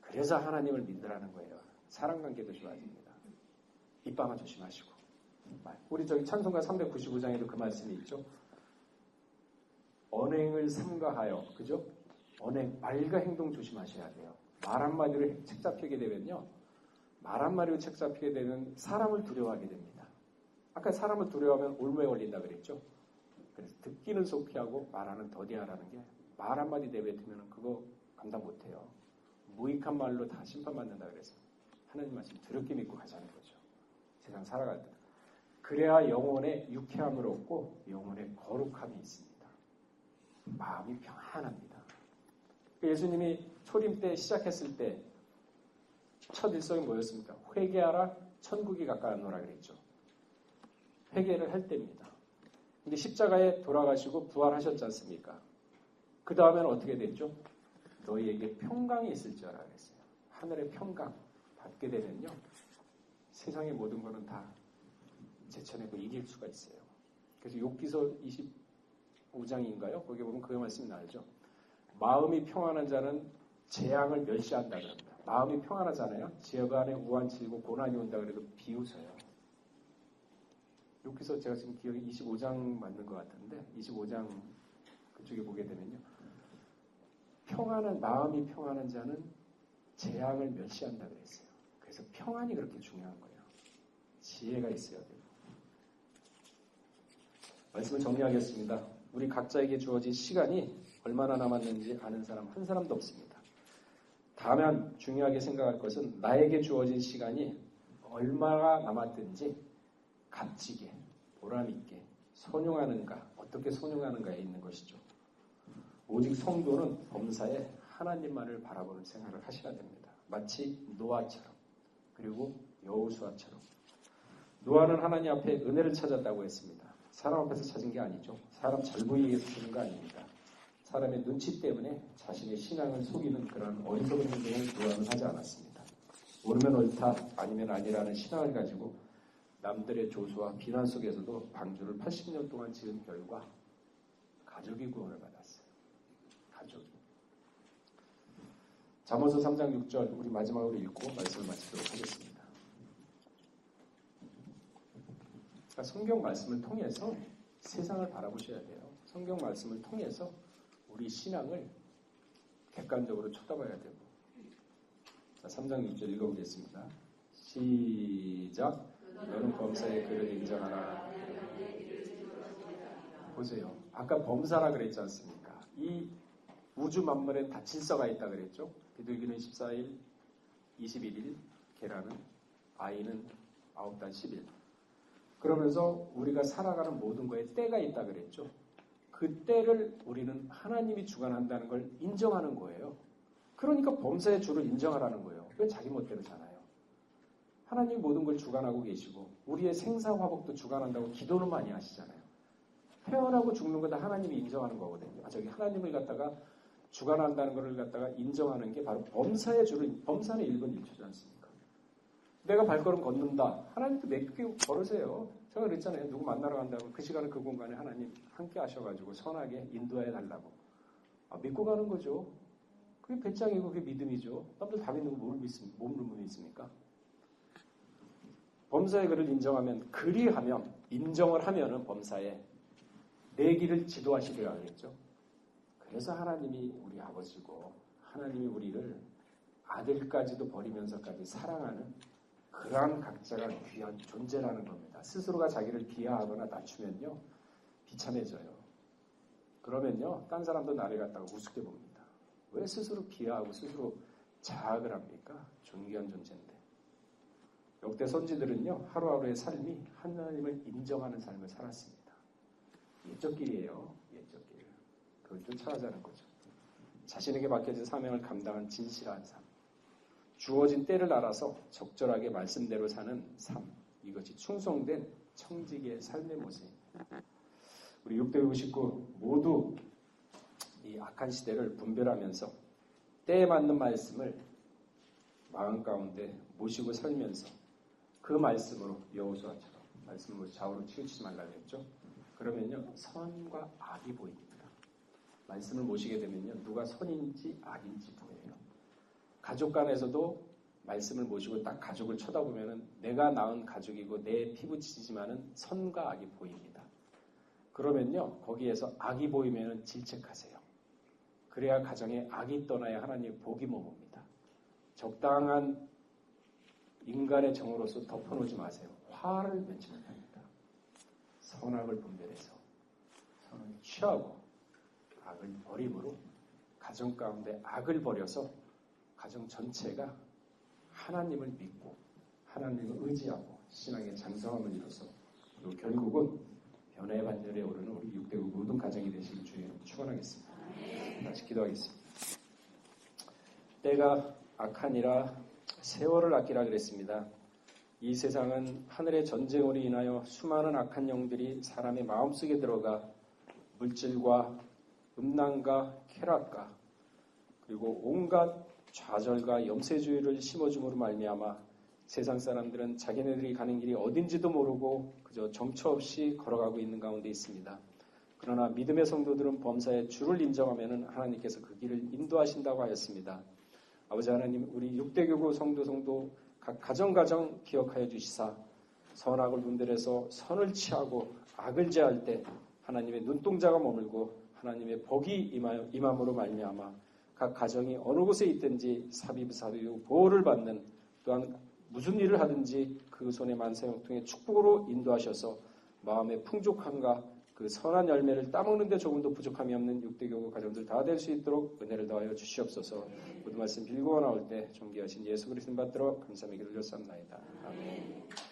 Speaker 3: 그래서 하나님을 믿으라는 거예요. 사람관계도 좋아집니다. 입방아 조심하시고 우리 저기 찬송가 395장에도 그 말씀이 있죠. 언행을 삼가하여 그죠? 언행 말과 행동 조심하셔야 돼요. 말 한마디로 책 잡히게 되면요 말 한마디로 책 잡히게 되면 사람을 두려워하게 됩니다. 아까 사람을 두려워하면 올무에 걸린다 그랬죠. 그래서 듣기는 속히하고 말하는 더디하라는 게 말 한마디 내뱉으면 그거 감당 못해요. 무익한 말로 다 심판받는다 그래서 하나님 말씀 두렵게 믿고 가자는 거죠. 세상 살아갈 때. 그래야 영혼의 유쾌함을 얻고 영혼의 거룩함이 있습니다. 마음이 평안합니다. 예수님이 초림 때 시작했을 때 첫 일성이 뭐였습니까? 회개하라 천국이 가까웠노라 그랬죠. 회개를 할 때입니다. 근데 십자가에 돌아가시고 부활하셨지 않습니까? 그 다음에는 어떻게 됐죠? 너희에게 평강이 있을 줄 알아 그랬어요. 하늘의 평강 받게 되면요. 세상의 모든 것은 다 제쳐내고 이길 수가 있어요. 그래서 욥기서 25장인가요? 거기 보면 그 말씀이 나오죠. 마음이 평안한 자는 재앙을 멸시한다 그럽니다. 마음이 평안하잖아요. 지혜반에 우환치고 고난이 온다 그래도 비웃어요. 욥기서 제가 지금 기억이 25장 맞는 것 같은데 25장 그쪽에 보게 되면요. 마음이 평안한 자는 재앙을 멸시한다 그랬어요. 그래서 평안이 그렇게 중요한 거예요. 지혜가 있어야 돼요. 말씀을 정리하겠습니다. 우리 각자에게 주어진 시간이 얼마나 남았는지 아는 사람 한 사람도 없습니다. 다만 중요하게 생각할 것은 나에게 주어진 시간이 얼마나 남았든지 값지게, 보람있게 선용하는가, 어떻게 선용하는가에 있는 것이죠. 오직 성도는 범사에 하나님만을 바라보는 생활을 하셔야 됩니다. 마치 노아처럼 그리고 여호수아처럼. 노아는 하나님 앞에 은혜를 찾았다고 했습니다. 사람 앞에서 찾은 게 아니죠. 사람 잘 보이기 위해서 찾은 거 아닙니다. 사람의 눈치 때문에 자신의 신앙을 속이는 그런 어리석은 행동을 노아는 하지 않았습니다. 옳으면 옳다 아니면 아니라는 신앙을 가지고 남들의 조소와 비난 속에서도 방주를 80년 동안 지은 결과 가족이 구원을 받았어요. 가족이. 잠언서 3장 6절 우리 마지막으로 읽고 말씀을 마치도록 하겠습니다. 그러니까 성경 말씀을 통해서 세상을 바라보셔야 돼요. 성경 말씀을 통해서 우리 신앙을 객관적으로 쳐다봐야 되고. 자, 3장 6절 읽어보겠습니다. 시작. 너는 범사의 그를 인정하라. 보세요. 아까 범사라 그랬지 않습니까? 이 우주 만물에 다 질서가 있다 그랬죠. 비둘기는 14일, 21일, 계란은 아이는 9달 10일. 그러면서 우리가 살아가는 모든 거에 때가 있다 그랬죠. 그 때를 우리는 하나님이 주관한다는 걸 인정하는 거예요. 그러니까 범사의 주를 인정하라는 거예요. 왜 자기 멋대로 잖아요. 하나님이 모든 걸 주관하고 계시고 우리의 생사화복도 주관한다고 기도는 많이 하시잖아요. 태어나고 죽는 거 다 하나님이 인정하는 거거든요. 하나님을 갖다가 주관한다는 것을 갖다가 인정하는 게 바로 범사의 주를, 범사는 1분 1초지 않습니까? 내가 발걸음 걷는다. 하나님도 맡기고 걸으세요. 제가 그랬잖아요. 누구 만나러 간다고 그 시간에 그 공간에 하나님 함께 하셔가지고 선하게 인도해 달라고. 믿고 가는 거죠. 그게 배짱이고 그게 믿음이죠. 남들 다 믿는 거 뭘 믿습니까? 범사의 그를 인정하면, 그리하면, 인정을 하면은 범사에 내 길을 지도하시리라 그랬죠. 그래서 하나님이 우리 아버지고 하나님이 우리를 아들까지도 버리면서까지 사랑하는 그러한 각자가 귀한 존재라는 겁니다. 스스로가 자기를 비하하거나 낮추면요, 비참해져요. 그러면요, 딴 사람도 나를 갖다가 우습게 봅니다. 왜 스스로 비하하고 스스로 자학을 합니까? 존귀한 존재인데. 역대 선지들은요, 하루하루의 삶이 하나님을 인정하는 삶을 살았습니다. 옛적 길이에요. 옛적 길. 그걸 쫓아가자는 거죠. 자신에게 맡겨진 사명을 감당한 진실한 삶. 주어진 때를 알아서 적절하게 말씀대로 사는 삶. 이것이 충성된 청지기의 삶의 모습. 우리 6대 59 모두 이 악한 시대를 분별하면서 때에 맞는 말씀을 마음 가운데 모시고 살면서 그 말씀으로 여호수아처럼 말씀으로 좌우로 치우치지 말라고 했죠. 그러면요, 선과 악이 보입니다. 말씀을 모시게 되면요, 누가 선인지 악인지 보여요. 가족 간에서도 말씀을 모시고 딱 가족을 쳐다보면은 내가 낳은 가족이고 내 피부치지만은 선과 악이 보입니다. 그러면요, 거기에서 악이 보이면은 질책하세요. 그래야 가정에 악이 떠나야 하나님의 복이 머뭅니다. 적당한 인간의 정으로서 덮어놓지 마세요. 화를 맺지 못합니다. 선악을 분별해서 선을 취하고 악을 버림으로 가정 가운데 악을 버려서 가정 전체가 하나님을 믿고 하나님을 의지하고 신앙의 장성함을 이뤄서 그리고 결국은 변화의 반열에 오르는 우리 6대9 모든 가정이 되시길 주의 축원하겠습니다. 다시 기도하겠습니다. 때가 악하니라 세월을 아끼라 그랬습니다. 이 세상은 하늘의 전쟁으로 인하여 수많은 악한 영들이 사람의 마음속에 들어가 물질과 음란과 쾌락과 그리고 온갖 좌절과 염세주의를 심어줌으로 말미암아 세상 사람들은 자기네들이 가는 길이 어딘지도 모르고 그저 정처 없이 걸어가고 있는 가운데 있습니다. 그러나 믿음의 성도들은 범사에 주를 인정하면 하나님께서 그 길을 인도하신다고 하였습니다. 아버지 하나님, 우리 6대 교구 성도 각 가정 기억하여 주시사 선악을 분별해서 선을 취하고 악을 제할 때 하나님의 눈동자가 머물고 하나님의 복이 임함으로 말미암아 각 가정이 어느 곳에 있든지 사비부 보호를 받는 또한 무슨 일을 하든지 그 손의 만사형통의 축복으로 인도하셔서 마음의 풍족함과 그 선한 열매를 따먹는 데 조금도 부족함이 없는 6대 교구 가정들 다 될 수 있도록 은혜를 더하여 주시옵소서. 모든 말씀 빌고 나올 때 존귀하신 예수 그리스도 받들어 감사의 기도를 드렸사옵나이다. 아멘.